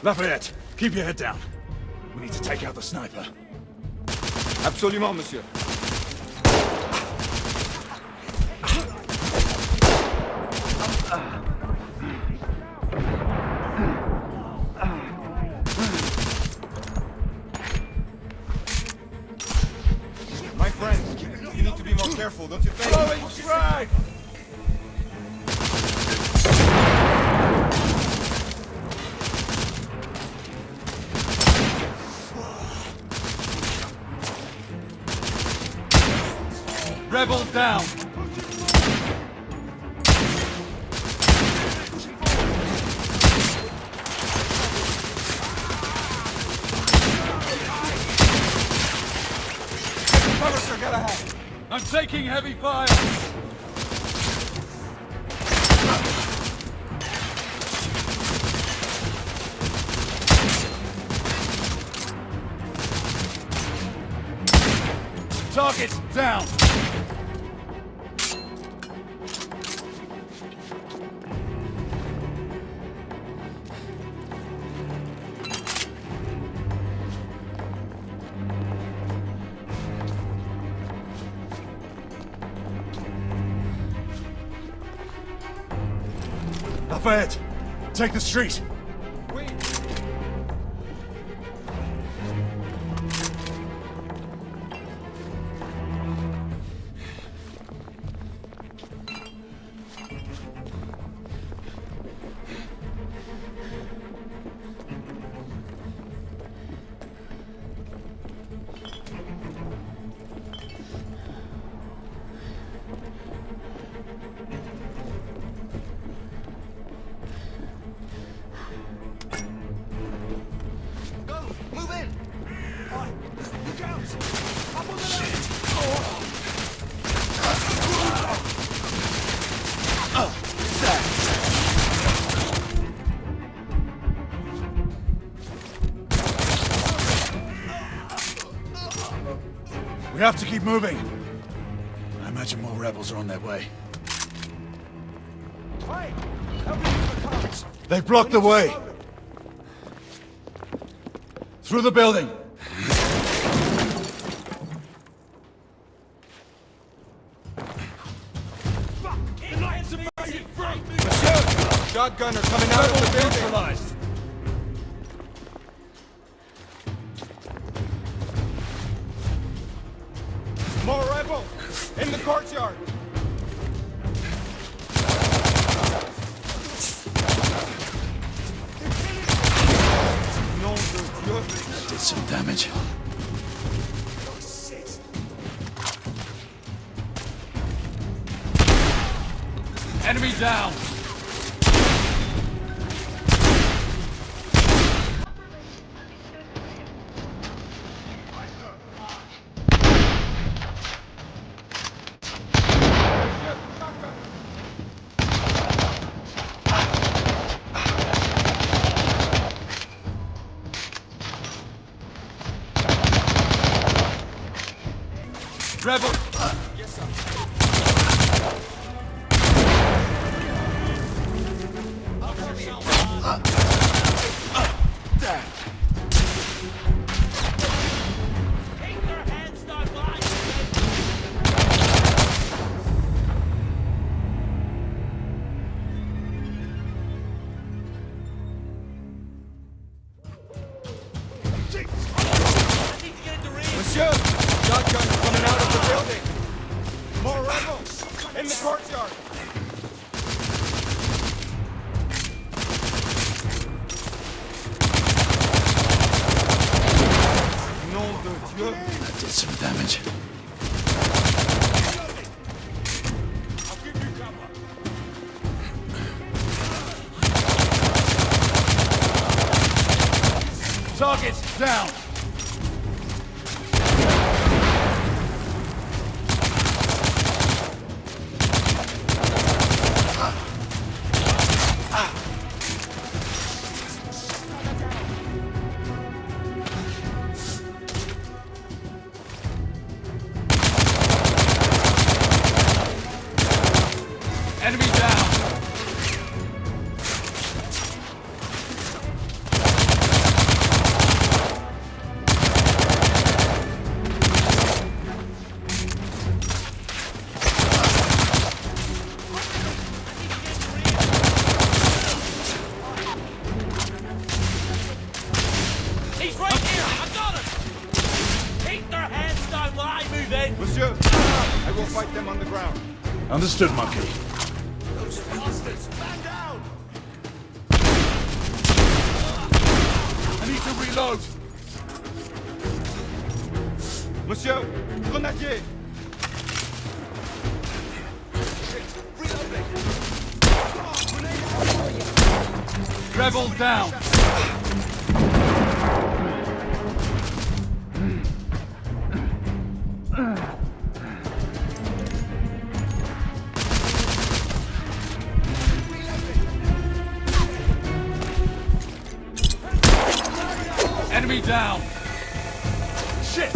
Lafayette, keep your head down. We need to take out the sniper. Absolument, monsieur. My friend, you need to be more careful, don't you think? Going strike! Rebel down! Cover, sir, gotta have. I'm taking heavy fire! Target down! Lafayette, take the street. We have to keep moving. I imagine more rebels are on their way. Hey! Help me with the cars! They've blocked the way. Through the building. Shotgunner coming out of the building. Neutralized. More rebels in the courtyard. That did some damage. Enemy down. Rebel. Yes, sir. Monsieur, shotgun coming out of the building. More rebels in the courtyard. Nom de Dieu. That did some damage. I'll give you cover. Targets down. Enemy down. He's right here! I got him! Keep their hands down while I move in! Monsieur, I will fight them on the ground. Understood, Monkey. Those bastards! Man down! I need to reload. Monsieur, grenadier. Rebel down. Enemy down. Shit.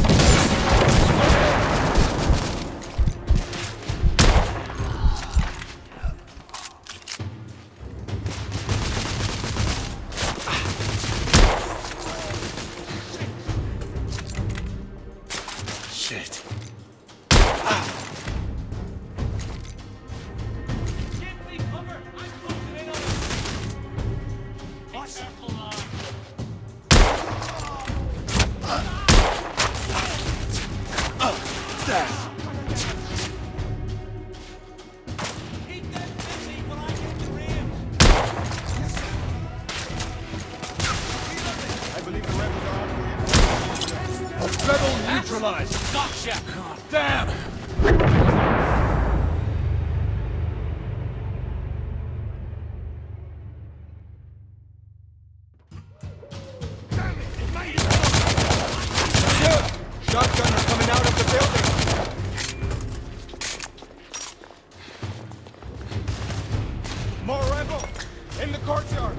Shit. Give me cover! I'm closing in on him! Be careful now! Keep them busy when I get to range! I believe the rebels are on the Rebel neutralized. Gotcha! Damn! Monsieur, shotgunner coming out of the building. More rebel in the courtyard.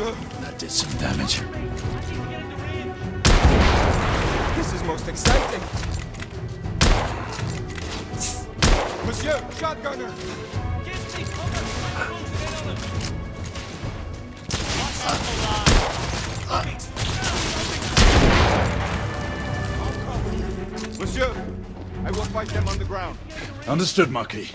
That did some damage. This is most exciting. Monsieur, shotgunner! Give me cover! I'm closing in on him! Monsieur, I will fight them on the ground. Understood, Marquis.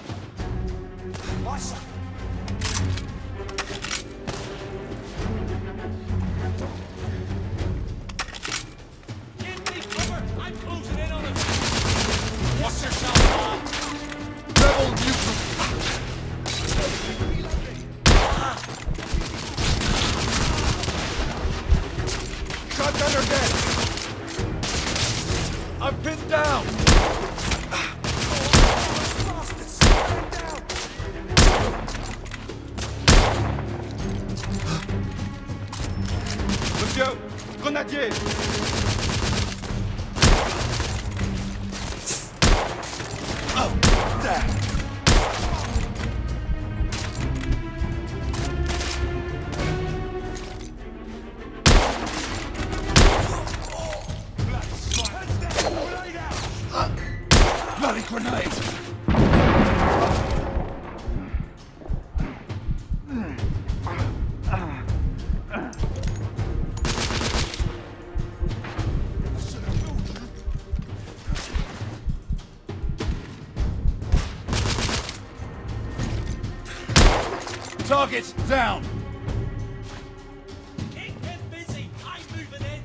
Give me cover! I'm closing in on him! Watch yourself, lad! Rebel neutral! Shotgunner dead! I'm pinned down! Monsieur, grenadier! Oh, there! Bloody grenade! Targets down! Keep him busy! I'm moving in!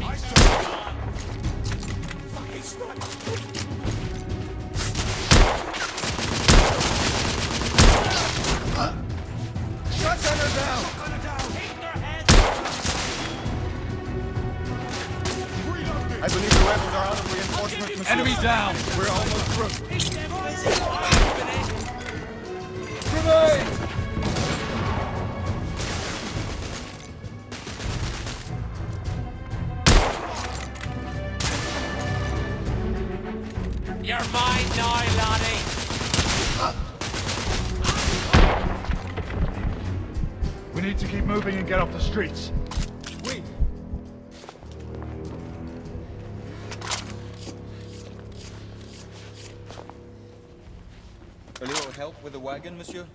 I Fucking sniper! Shotgunner down! Keep their heads! I believe the rebels are out of reinforcements, monsieur. Enemy down! We're almost through. Keep them busy! I'm moving in! Grenade! You're mine now, laddie! We need to keep moving and get off the streets. Wait! A little help with the wagon, monsieur?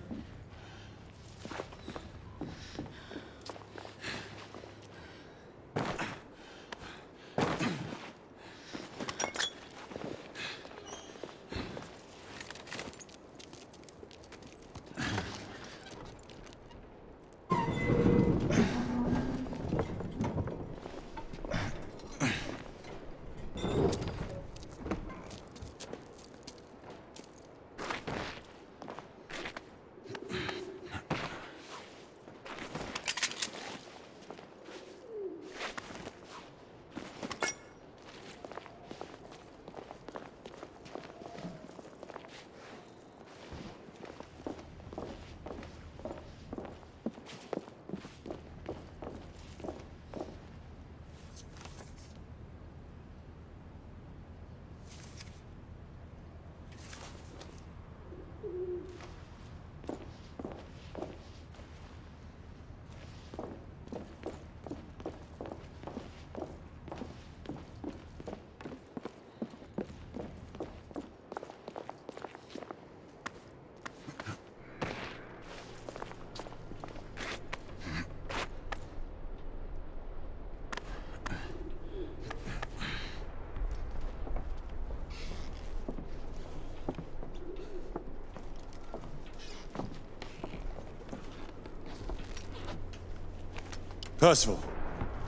Percival.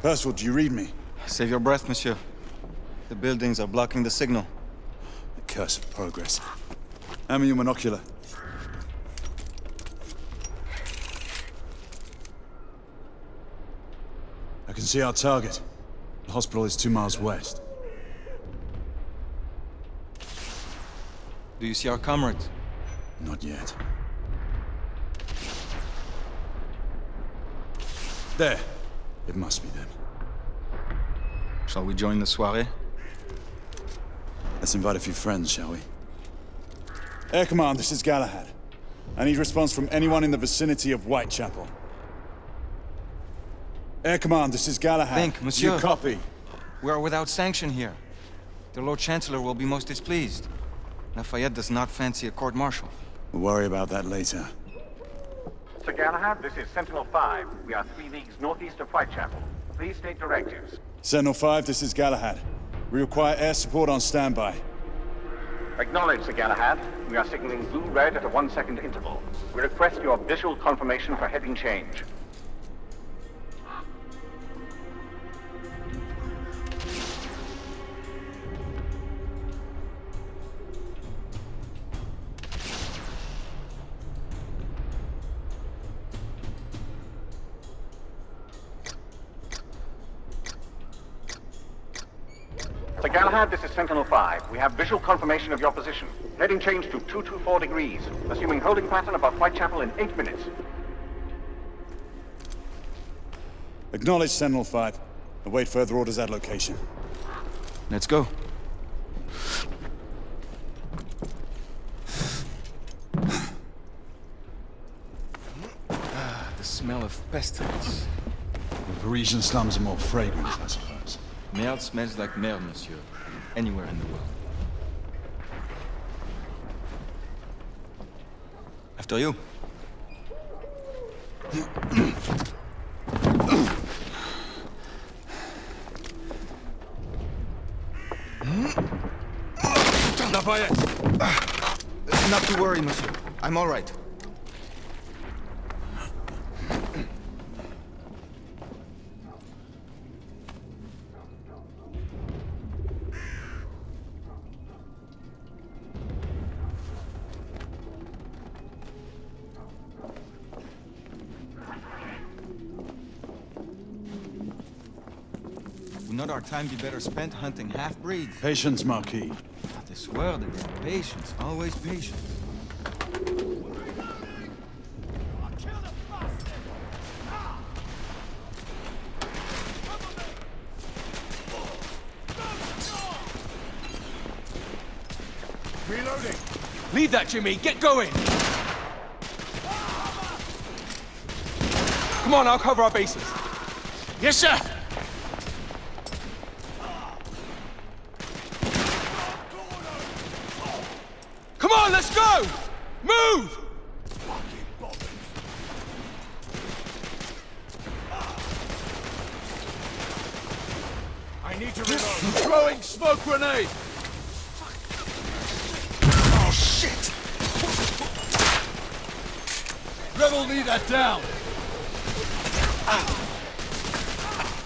Percival, do you read me? Save your breath, monsieur. The buildings are blocking the signal. Accursed progress. Hand me your monocular. I can see our target. The hospital is 2 miles west. Do you see our comrades? Not yet. There. It must be them. Shall we join the soirée? Let's invite a few friends, shall we? Air Command, this is Galahad. I need response from anyone in the vicinity of Whitechapel. Air Command, this is Galahad. Think, monsieur. You copy? We are without sanction here. The Lord Chancellor will be most displeased. Lafayette does not fancy a court-martial. We'll worry about that later. Sir Galahad, this is Sentinel-5. We are 3 leagues northeast of Whitechapel. Please state directives. Sentinel-5, this is Galahad. We require air support on standby. Acknowledged, Sir Galahad. We are signaling blue-red at a 1-second interval. We request your visual confirmation for heading change. Sir Galahad, this is Sentinel-5. We have visual confirmation of your position. Heading change to 224 degrees. Assuming holding pattern above Whitechapel in 8 minutes. Acknowledge Sentinel-5. Await further orders at location. Let's go. The smell of pestilence. The Parisian slums are more fragrant, I suppose. Merde smells like merde, monsieur. Anywhere in the world. After you. Lafayette! Not to worry, monsieur. I'm all right. Would not our time be better spent hunting half-breeds? Patience, Marquis. This world again. Patience. Always patience. Reloading! Leave that, Jimmy! Get going! Come on, I'll cover our bases. Yes, sir! Come on, let's go! Move! I need to reload. Throwing smoke grenade! Oh, shit! Rebel, leave that down!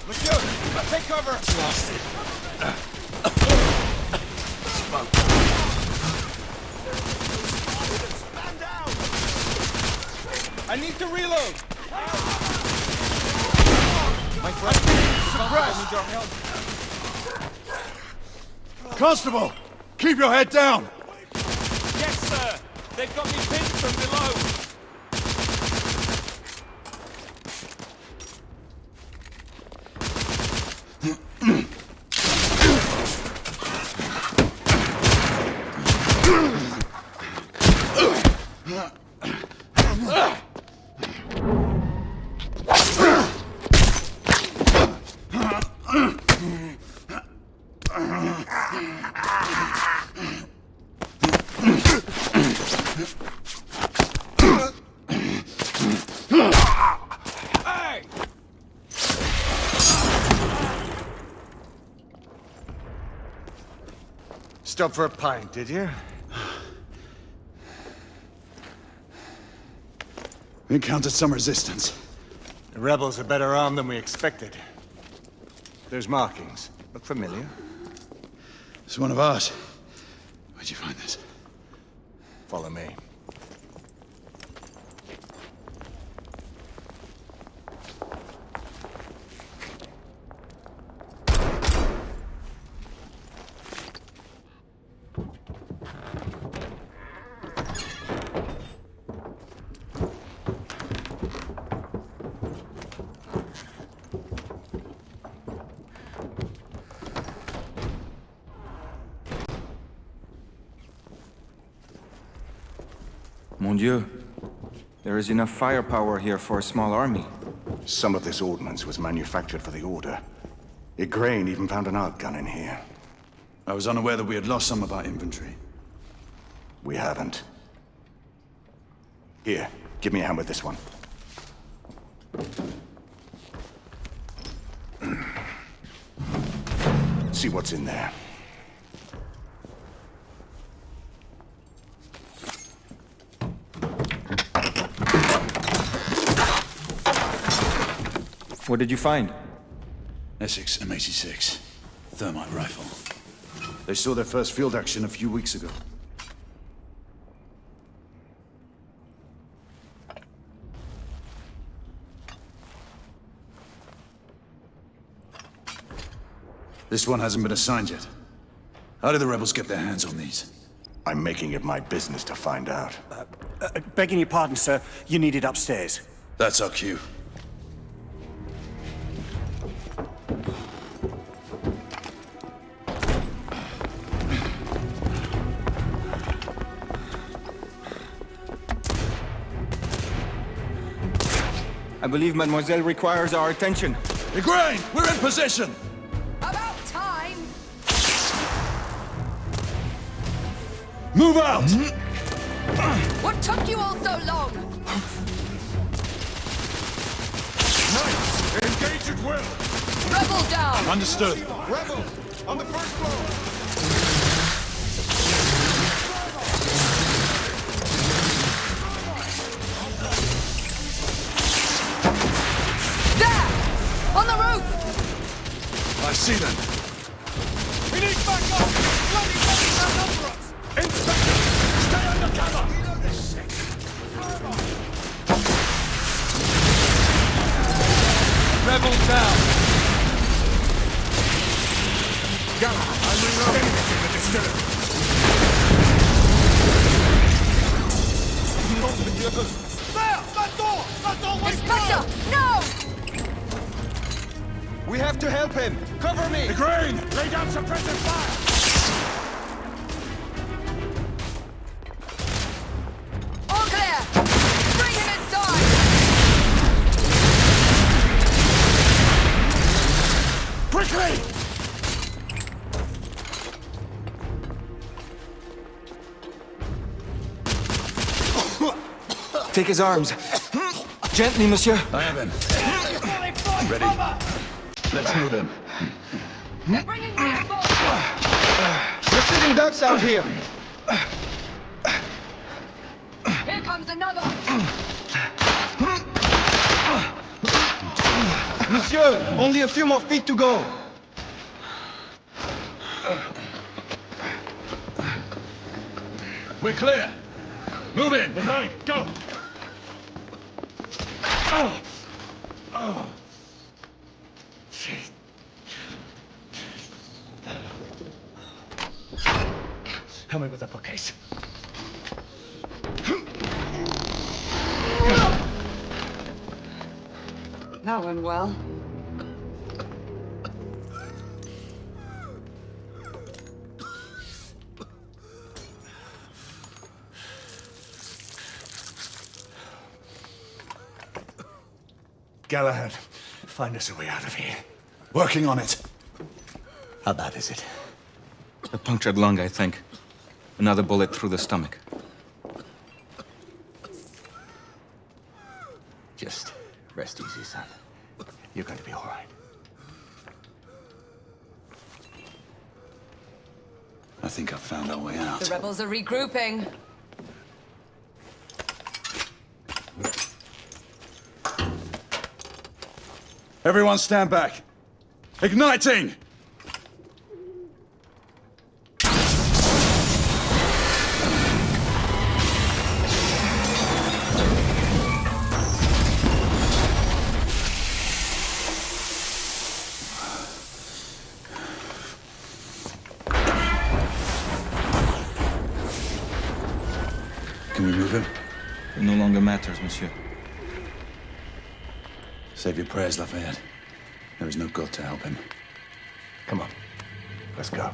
Monsieur, take cover! Lost it. Smoke. Stand down! I need to reload! My friend, suppressed! I need your help. Constable! Keep your head down! Yes, sir! They've got me pinned from below! Stop for a pint, did you? We encountered some resistance. The rebels are better armed than we expected. There's markings. Look familiar. It's one of ours. Where'd you find this? Follow me. Mon Dieu. There is enough firepower here for a small army. Some of this ordnance was manufactured for the Order. Igraine even found an arc gun in here. I was unaware that we had lost some of our inventory. We haven't. Here, give me a hand with this one. See what's in there. What did you find? Essex M86. Thermite rifle. They saw their first field action a few weeks ago. This one hasn't been assigned yet. How did the rebels get their hands on these? I'm making it my business to find out. Begging your pardon, sir. You need it upstairs. That's our cue. I believe Mademoiselle requires our attention. Igraine, we're in position! About time! Move out! What took you all so long? Knights, engage at will! Rebel down! Understood. Rebels, on the first floor! On the roof! I see them. We need backup! Bloody rebels outnumber us! Inspector, stay under cover! Rebel down. Gala, I'm reloading the distillery. There! That door! That door! Inspector! No! We have to help him! Cover me! Igraine! Lay down suppressive fire! All clear! Bring him inside! Quickly! Take his arms. Gently, monsieur. I have him. Ready. Let's move him. We're sitting ducks out here! Here comes another! Monsieur, only a few more feet to go! We're clear. Move in. Behind, go! Help me with the bookcase. That went well. Galahad, find us a way out of here. Working on it. How bad is it? A punctured lung, I think. Another bullet through the stomach. Just rest easy, son. You're going to be all right. I think I've found our way out. The rebels are regrouping. Everyone stand back. Igniting! Can we move him? It no longer matters, monsieur. Save your prayers, Lafayette. There is no God to help him. Come on. Let's go.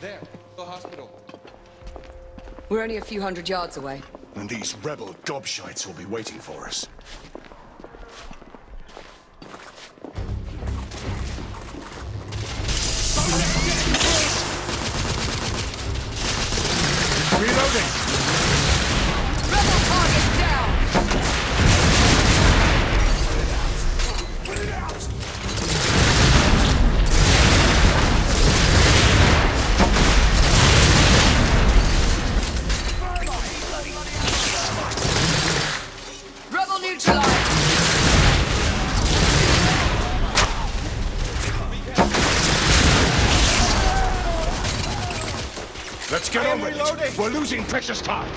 There, the hospital. We're only a few hundred yards away. And these rebel gobshites will be waiting for us. Reloading! Rebel target down! Rebel neutralized! Let's get on with it. We're losing precious time.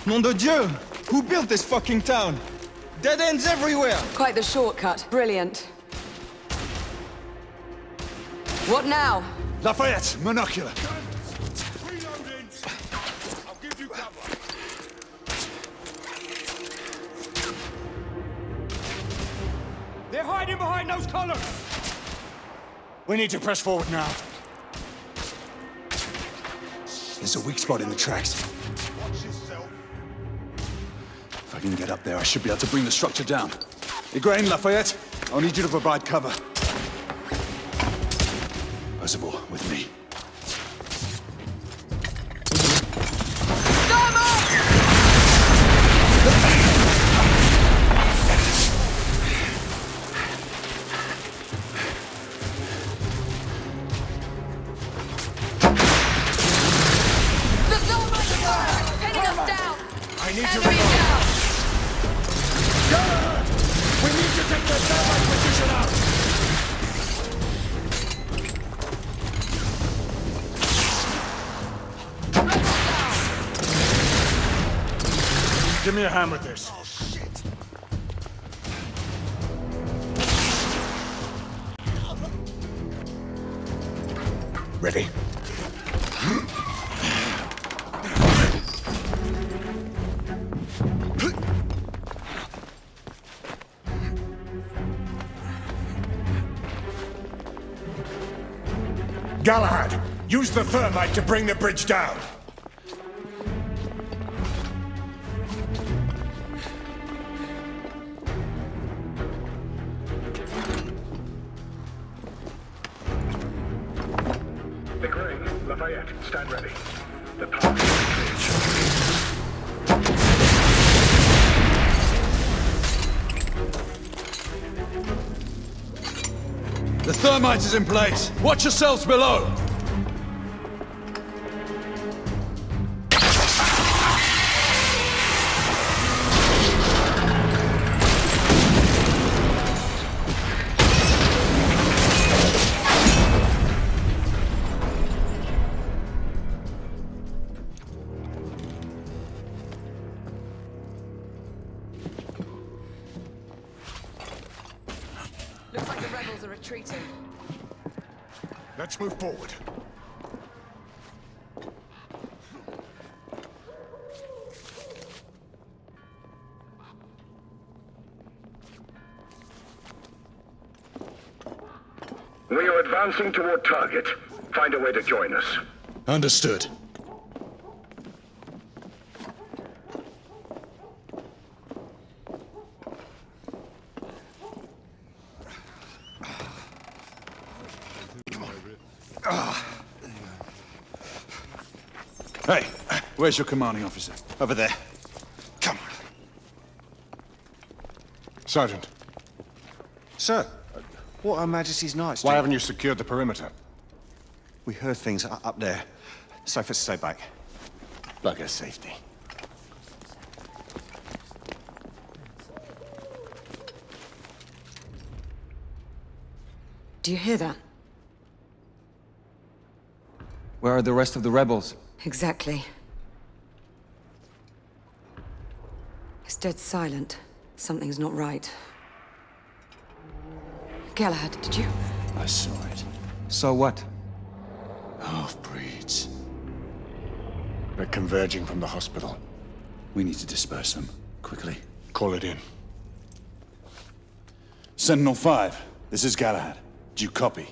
Nom de Dieu! Who built this fucking town? Dead ends everywhere! Quite the shortcut. Brilliant. What now? Lafayette, monocular. Reloading! I'll give you cover. They're hiding behind those columns! We need to press forward now. There's a weak spot in the tracks. Watch yourself. If I can get up there, I should be able to bring the structure down. Igraine, Lafayette, I'll need you to provide cover. Percival, with me. I need to reload. Good! We need to take the thermite position out! Give me a hand with this. Oh, shit. Ready? Galahad, use the thermite to bring the bridge down. Igraine, Lafayette, stand ready. The path is The thermite is in place. Watch yourselves below. Looks like the rebels are retreating. Let's move forward. We are advancing toward target. Find a way to join us. Understood. Hey, where's your commanding officer? Over there. Come on. Sergeant. Sir, what Her Majesty's Knights do? Why haven't you secured the perimeter? We heard things up there. Safer to stay back. Bugger safety. Do you hear that? Where are the rest of the rebels? Exactly. It's dead silent. Something's not right. Galahad, did you? I saw it. So what? Half-breeds. They're converging from the hospital. We need to disperse them, quickly. Call it in. Sentinel-5, this is Galahad. Do you copy?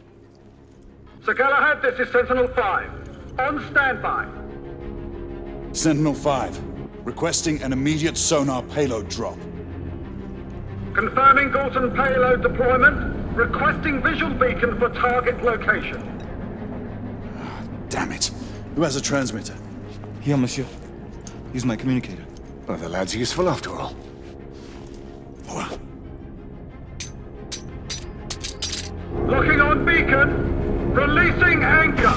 Sir Galahad, this is Sentinel-5. On standby. Sentinel-5, requesting an immediate sonar payload drop. Confirming Galton payload deployment. Requesting visual beacon for target location. Damn it. Who has a transmitter? Here, monsieur. Use my communicator. Well, the lad's useful after all. Locking on beacon. Releasing anchor.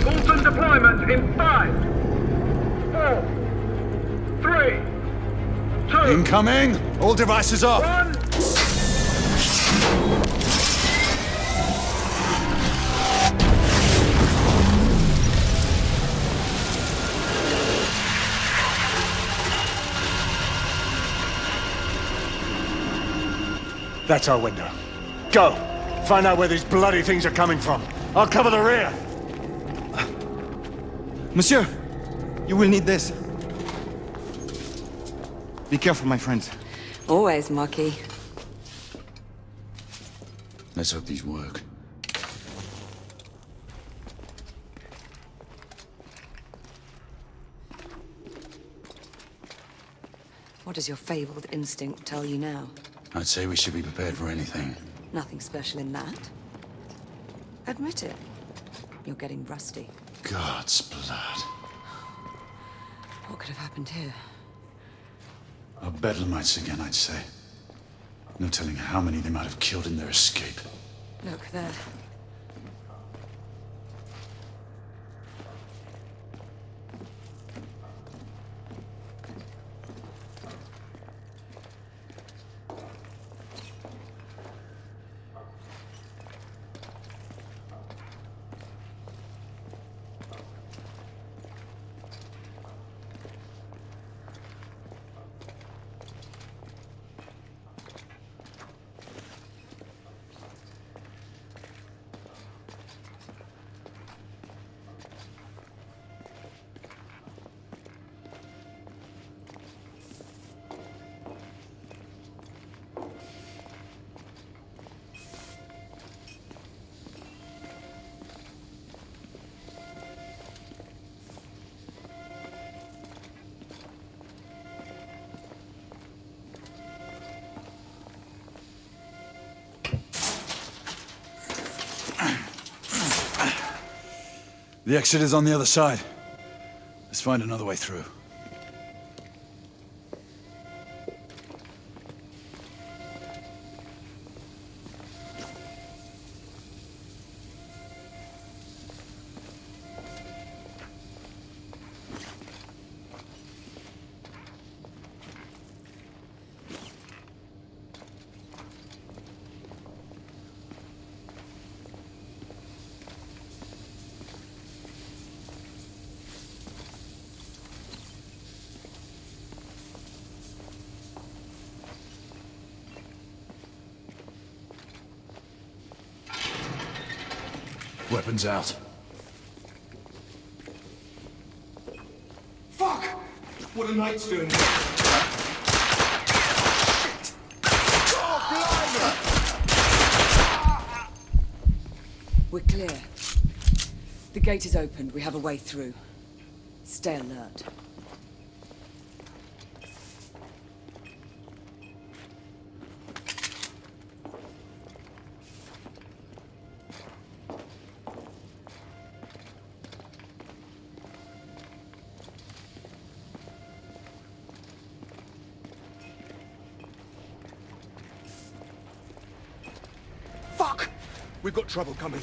Galton deployment in 5, 4, 3, 2. Incoming! All devices off! 1. That's our window. Go! Find out where these bloody things are coming from. I'll cover the rear! Monsieur! You will need this. Be careful, my friends. Always, Marquis. Let's hope these work. What does your fabled instinct tell you now? I'd say we should be prepared for anything. Nothing special in that. Admit it. You're getting rusty. God's blood. What could have happened here? Our bedlamites again, I'd say. No telling how many they might have killed in their escape. Look, there. The exit is on the other side. Let's find another way through. Weapons out. Fuck! What are knights doing? Shit! Oh, We're clear. The gate is opened. We have a way through. Stay alert. Fuck! We've got trouble coming.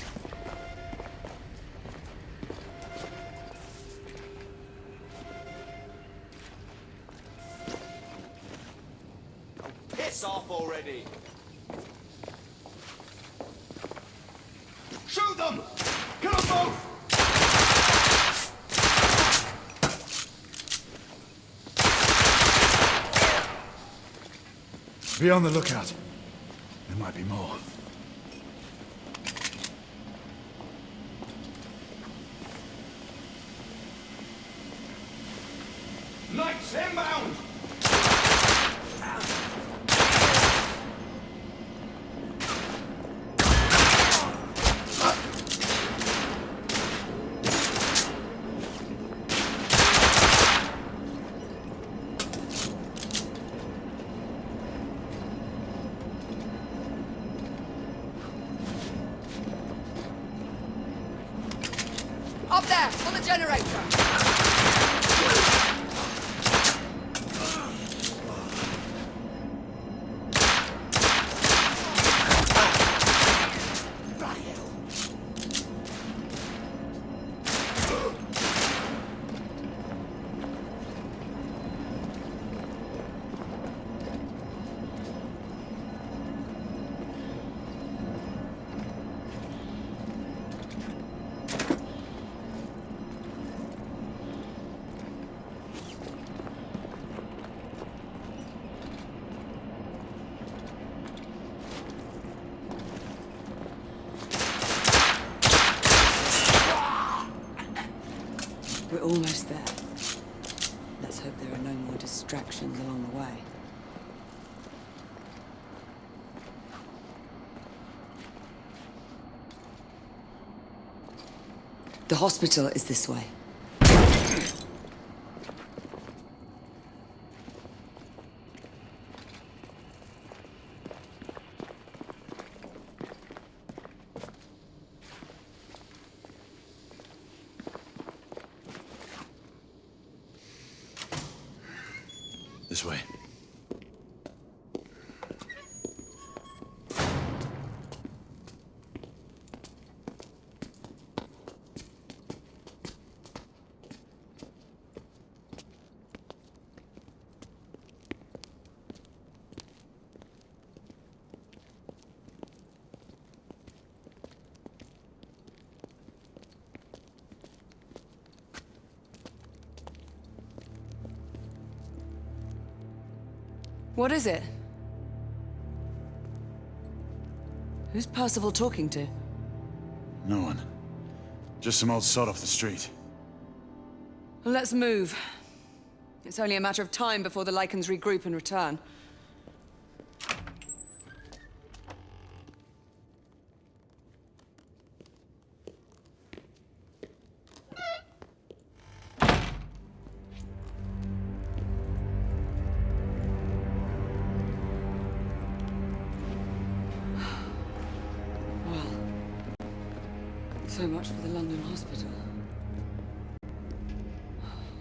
Piss off already! Shoot them! Kill them both! Be on the lookout. There might be more. Knights inbound! Up there, on the generator! We're almost there. Let's hope there are no more distractions along the way. The hospital is this way. This way. What is it? Who's Percival talking to? No one. Just some old sod off the street. Well, let's move. It's only a matter of time before the Lycans regroup and return. So much for the London hospital.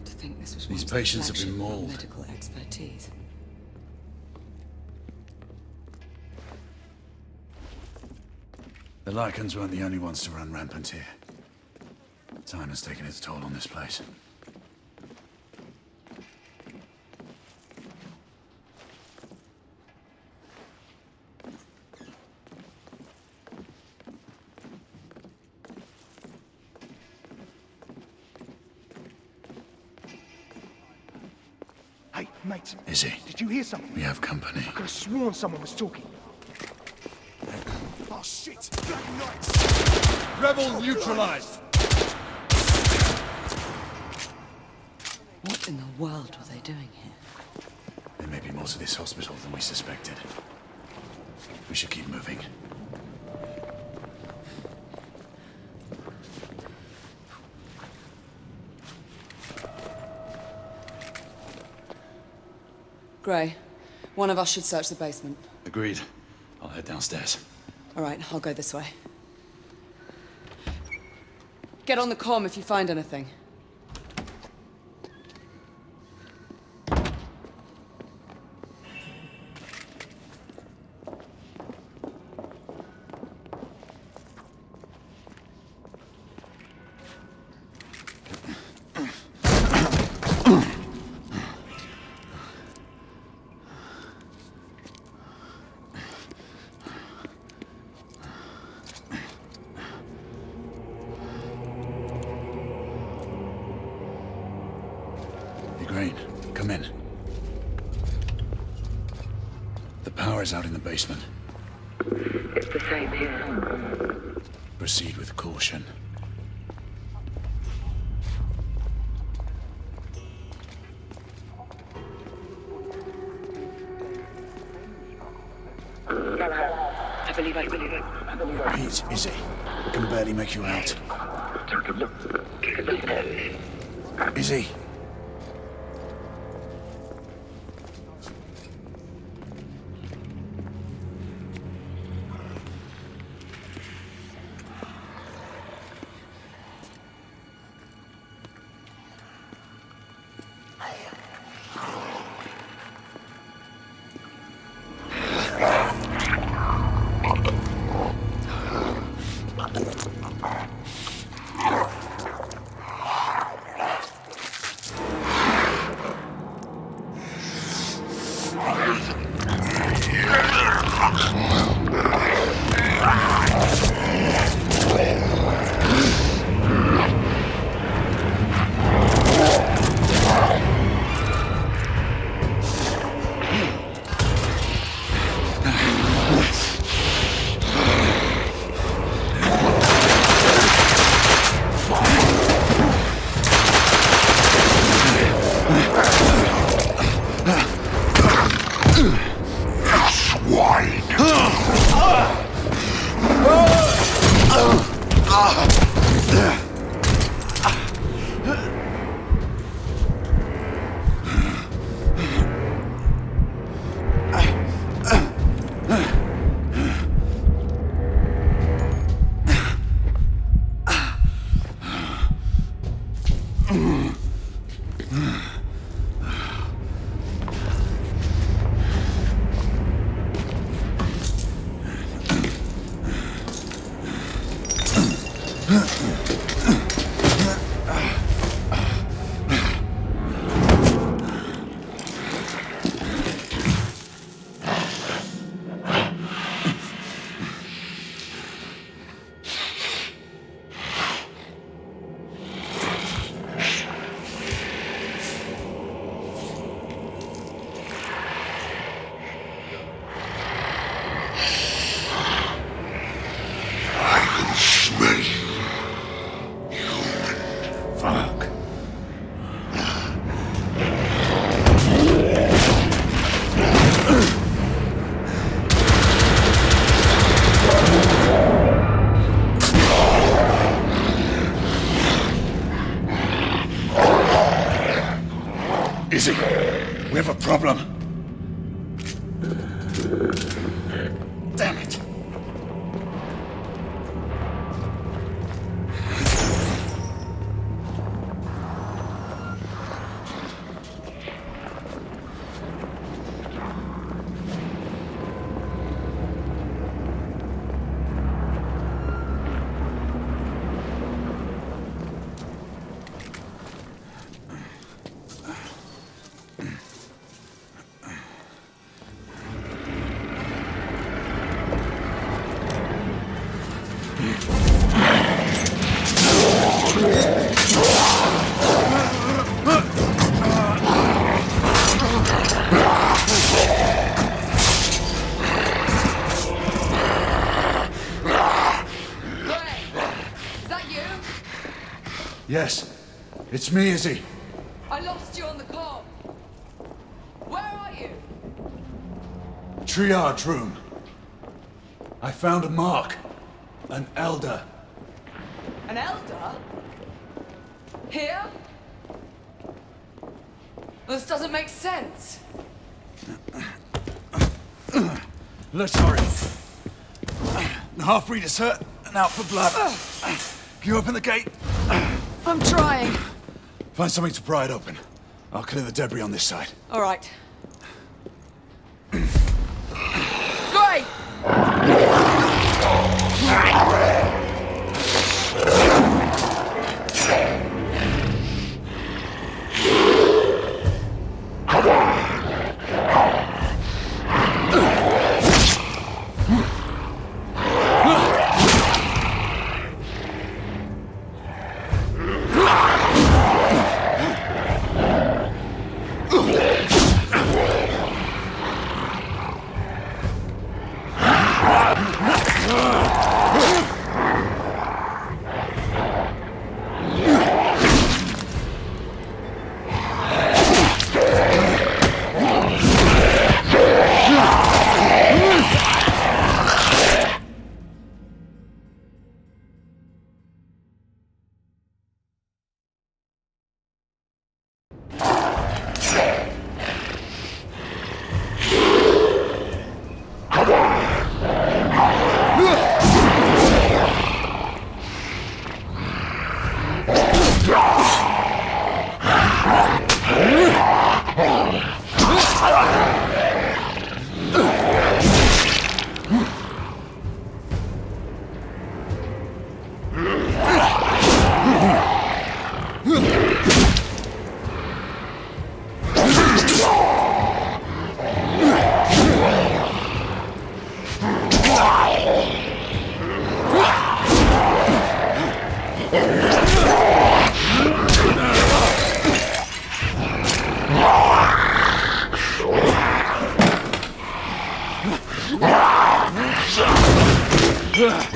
To think this was These once patients the have been flagship of mauled. medical expertise. The Lycans weren't the only ones to run rampant here. Time has taken its toll on this place. Hey, mate. Is he? Did you hear something? We have company. I could have sworn someone was talking. Oh, shit! Bloody knights! Rebel neutralized! What in the world were they doing here? There may be more to this hospital than we suspected. We should keep moving. Gray, one of us should search the basement. Agreed. I'll head downstairs. All right, I'll go this way. Get on the comm if you find anything. Grain, come in. The power's out in the basement. It's the same here. Proceed with caution. I believe I believe it. Pete, Izzy, I can barely make you out. Take a look. Take a look at this. Izzy. Izzy, we have a problem. Damn it. Yes, it's me, Izzy. I lost you on the call. Where are you? Triage room. I found a mark. An elder. An elder? Here? This doesn't make sense. Let's hurry. The half-breed is hurt and out for blood. Can you open the gate? I'm trying. Find something to pry it open. I'll clear the debris on this side. All right. Great! Get up!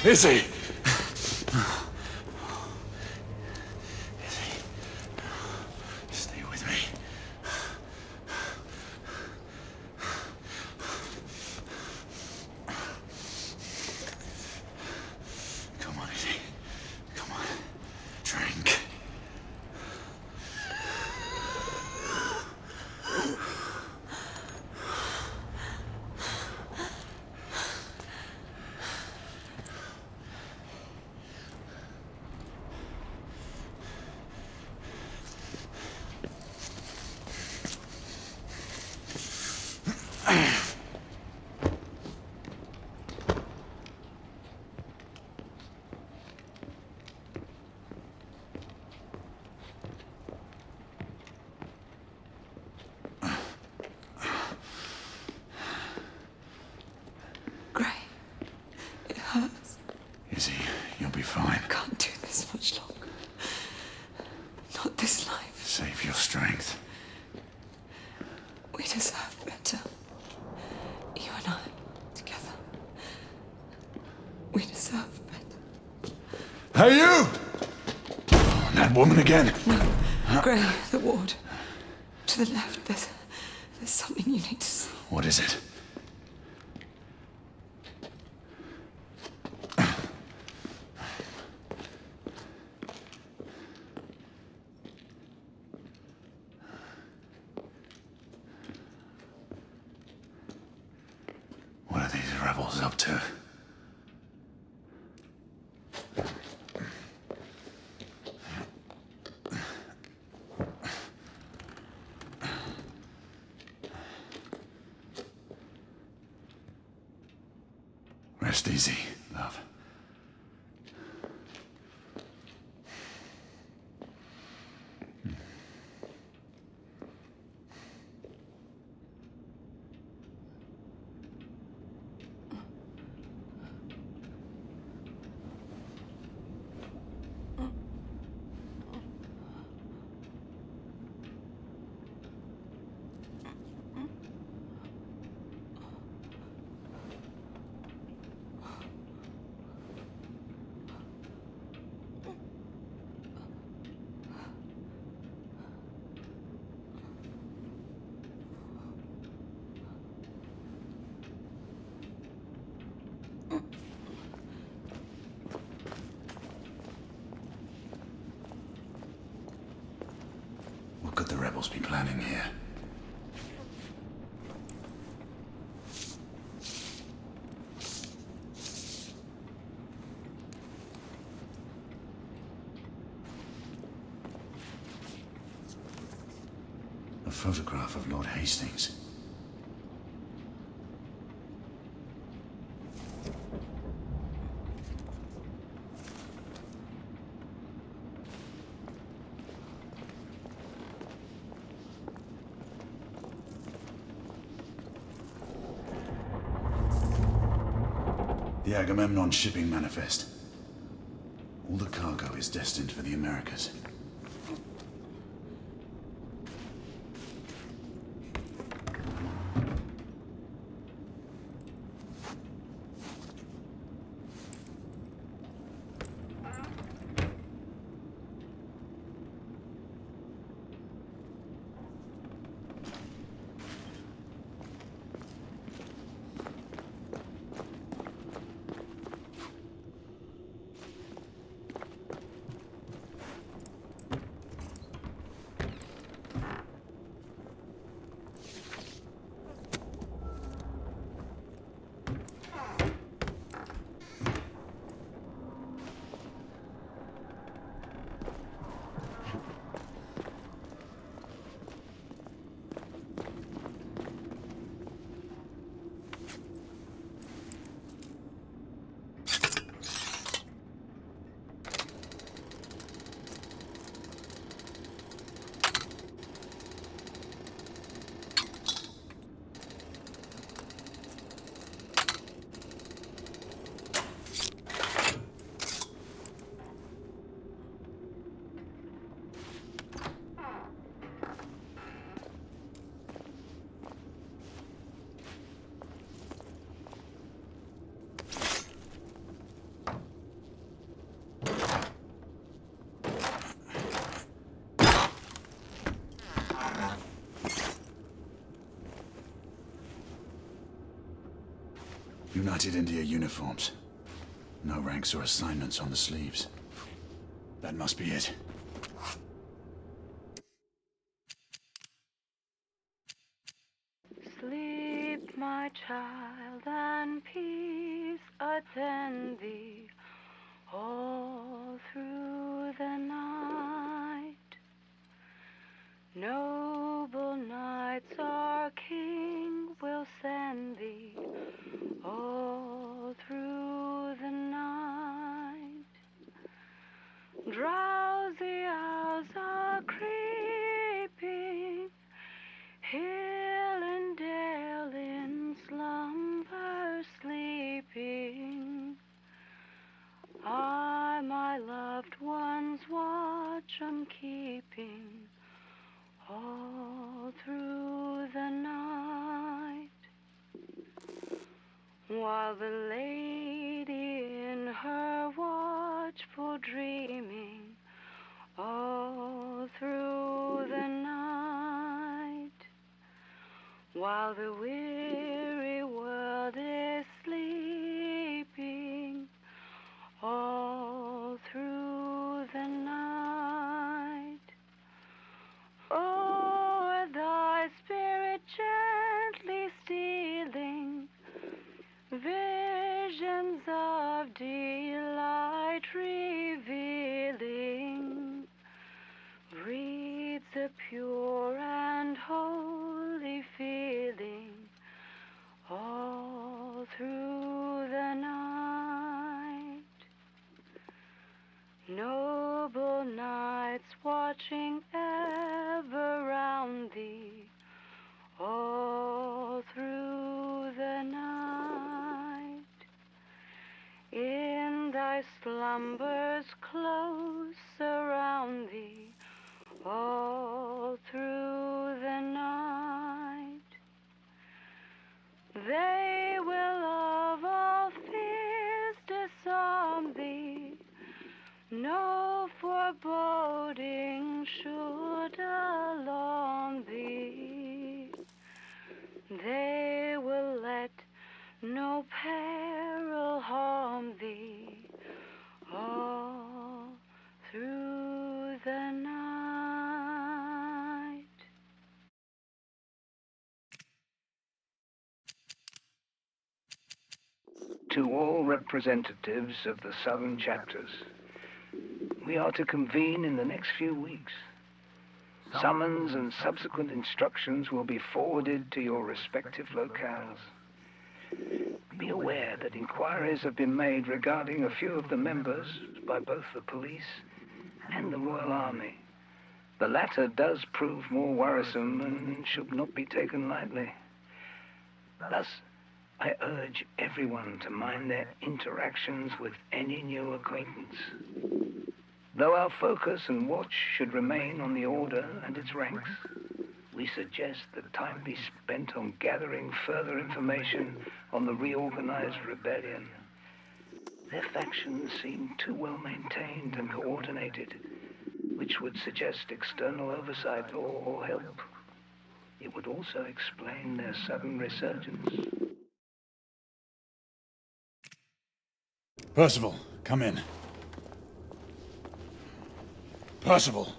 Izzy! Stay with me. Come on, Izzy. Come on. Drink. Izzy, you'll be fine. I can't do this much longer. Not this life. Save your strength. We deserve better. You and I, together. We deserve better. Hey, you! That woman again. No, Gray, the ward. To the left, there's something you need to see. What is it? What are these rebels up to? Rest easy, love. What could the rebels be planning here? A photograph of Lord Hastings. The Agamemnon shipping manifest. All the cargo is destined for the Americas. United India uniforms. No ranks or assignments on the sleeves. That must be it. Sleep, my child, and peace attend thee all through the night. Noble knights, our King will send thee all through the night. Drowsy owls are creeping, hill and dale in slumber sleeping. I, my loved ones, watch 'em keeping all through the night. While the lady in her watchful dreaming all through the night, while the weary world is sleeping all through the night. O'er thy spirit gently stealing, visions of delight revealing, breathes a pure and holy feeling all through the night. Noble knights watching ever round thee all through the night. In thy slumbers close around thee all through the night. They will of all fears disarm thee, no foreboding should alarm thee. They will let no peril harm thee all through the night. to all representatives of the southern chapters. We are to convene in the next few weeks. Summons and subsequent instructions will be forwarded to your respective locales. Be aware that inquiries have been made regarding a few of the members by both the police and the Royal Army. The latter does prove more worrisome and should not be taken lightly. Thus, I urge everyone to mind their interactions with any new acquaintance. Though our focus and watch should remain on the Order and its ranks, we suggest that time be spent on gathering further information on the reorganized rebellion. Their factions seem too well maintained and coordinated, which would suggest external oversight or help. It would also explain their sudden resurgence. Percival, come in. Percival!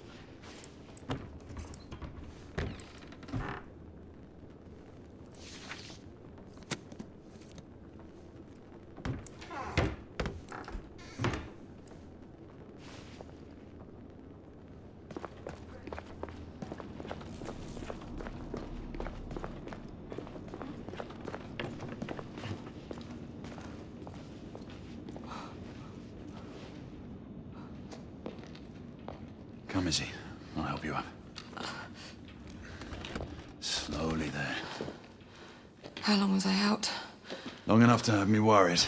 Come, Izzy. I'll help you up. Slowly there. How long was I out? Long enough to have me worried.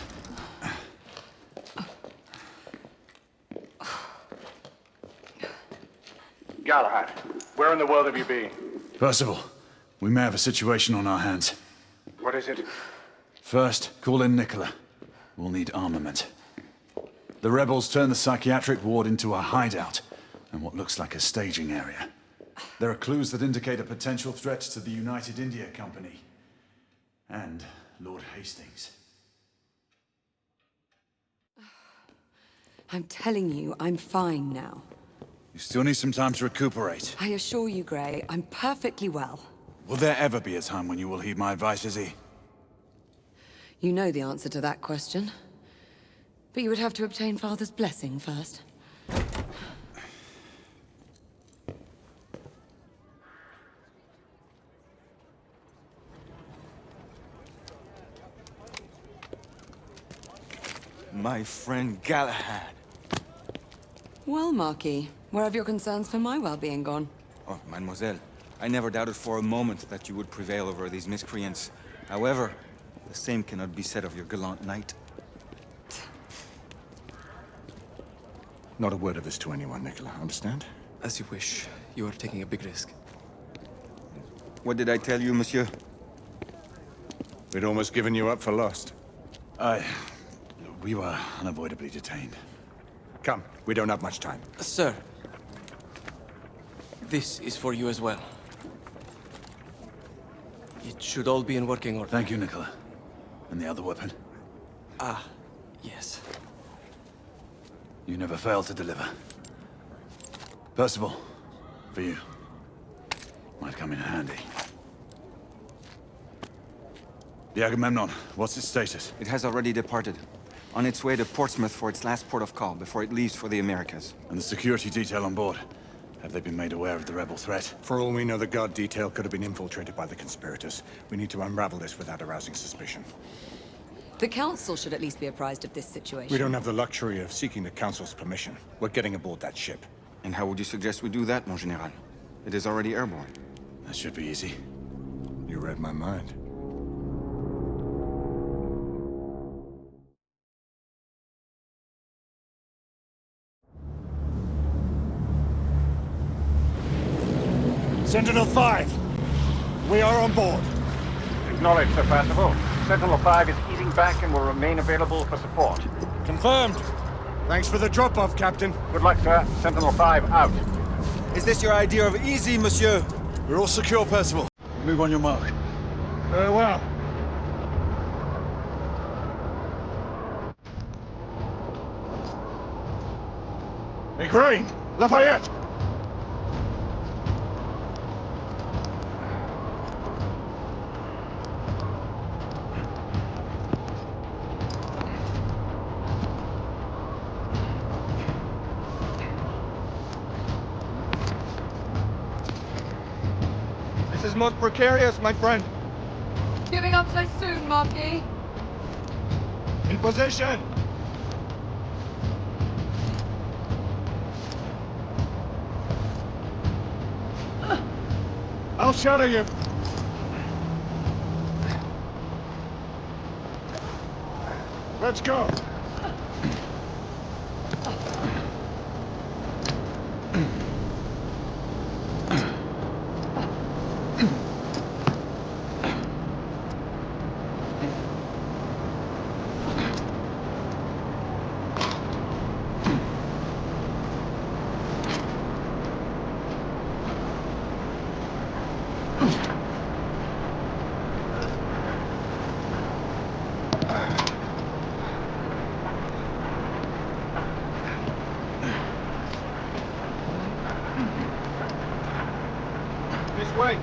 Galahad, where in the world have you been? Percival, we may have a situation on our hands. What is it? First, call in Nicola. We'll need armament. The rebels turned the psychiatric ward into a hideout and what looks like a staging area. There are clues that indicate a potential threat to the United India Company and Lord Hastings. I'm telling you, I'm fine now. You still need some time to recuperate. I assure you, Grey, I'm perfectly well. Will there ever be a time when you will heed my advice, Izzy? You know the answer to that question. But you would have to obtain Father's blessing first. My friend Galahad. Well, Marquis, where have your concerns for my well-being gone? Oh, mademoiselle, I never doubted for a moment that you would prevail over these miscreants. However, the same cannot be said of your gallant knight. Not a word of this to anyone, Nicola, understand? As you wish. You are taking a big risk. What did I tell you, monsieur? We'd almost given you up for lost. We were unavoidably detained. Come, we don't have much time. Sir, this is for you as well. It should all be in working order. Thank you, Nicola. And the other weapon? Ah, yes. You never fail to deliver. Percival, for you. Might come in handy. The Agamemnon, what's its status? It has already departed. On its way to Portsmouth for its last port of call before it leaves for the Americas. And the security detail on board? Have they been made aware of the rebel threat? For all we know, the guard detail could have been infiltrated by the conspirators. We need to unravel this without arousing suspicion. The Council should at least be apprised of this situation. We don't have the luxury of seeking the Council's permission. We're getting aboard that ship. And how would you suggest we do that, mon général? It is already airborne. That should be easy. You read my mind. Sentinel-5, we are on board. Acknowledged, Sir Percival. Sentinel-5 is easing back and will remain available for support. Confirmed. Thanks for the drop-off, Captain. Good luck, sir. Sentinel-5 out. Is this your idea of easy, monsieur? We're all secure, Percival. Move on your mark. Very well. Hey, Crane! Lafayette! most precarious, my friend. Giving up so soon, Marquis? In position! I'll shadow you. Let's go. This way.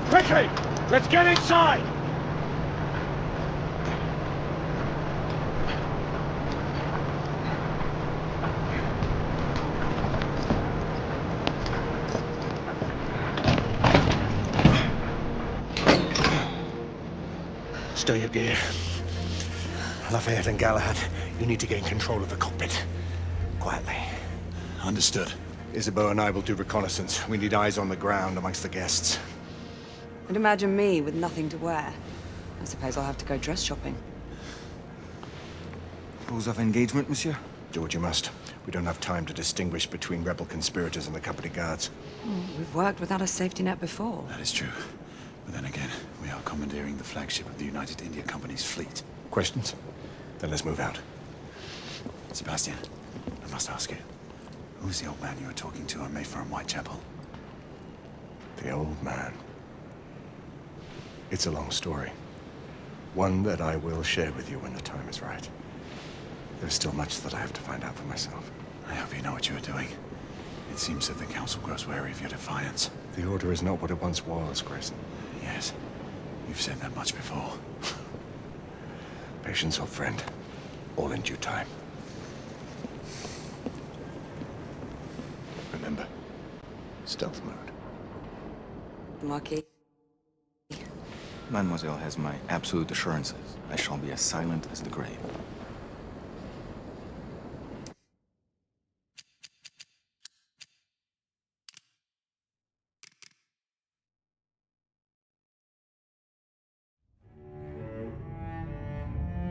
Quickly! Let's get inside! Stow your gear. Lafayette and Galahad, you need to gain control of the cockpit. Quietly. Understood. Isabeau and I will do reconnaissance. We need eyes on the ground amongst the guests. And imagine me with nothing to wear. I suppose I'll have to go dress shopping. Rules of engagement, monsieur? Do what you must. We don't have time to distinguish between rebel conspirators and the company guards. We've worked without a safety net before. That is true. But then again, we are commandeering the flagship of the United India Company's fleet. Questions? Then let's move out. Sebastian, I must ask you. Who's the old man you were talking to on Mayfair and Whitechapel? The old man. It's a long story. One that I will share with you when the time is right. There's still much that I have to find out for myself. I hope you know what you are doing. It seems that the Council grows wary of your defiance. The Order is not what it once was, Grayson. Yes, you've said that much before. Patience, old friend. All in due time. Remember, stealth mode. Marquis. Mademoiselle has my absolute assurances. I shall be as silent as the grave.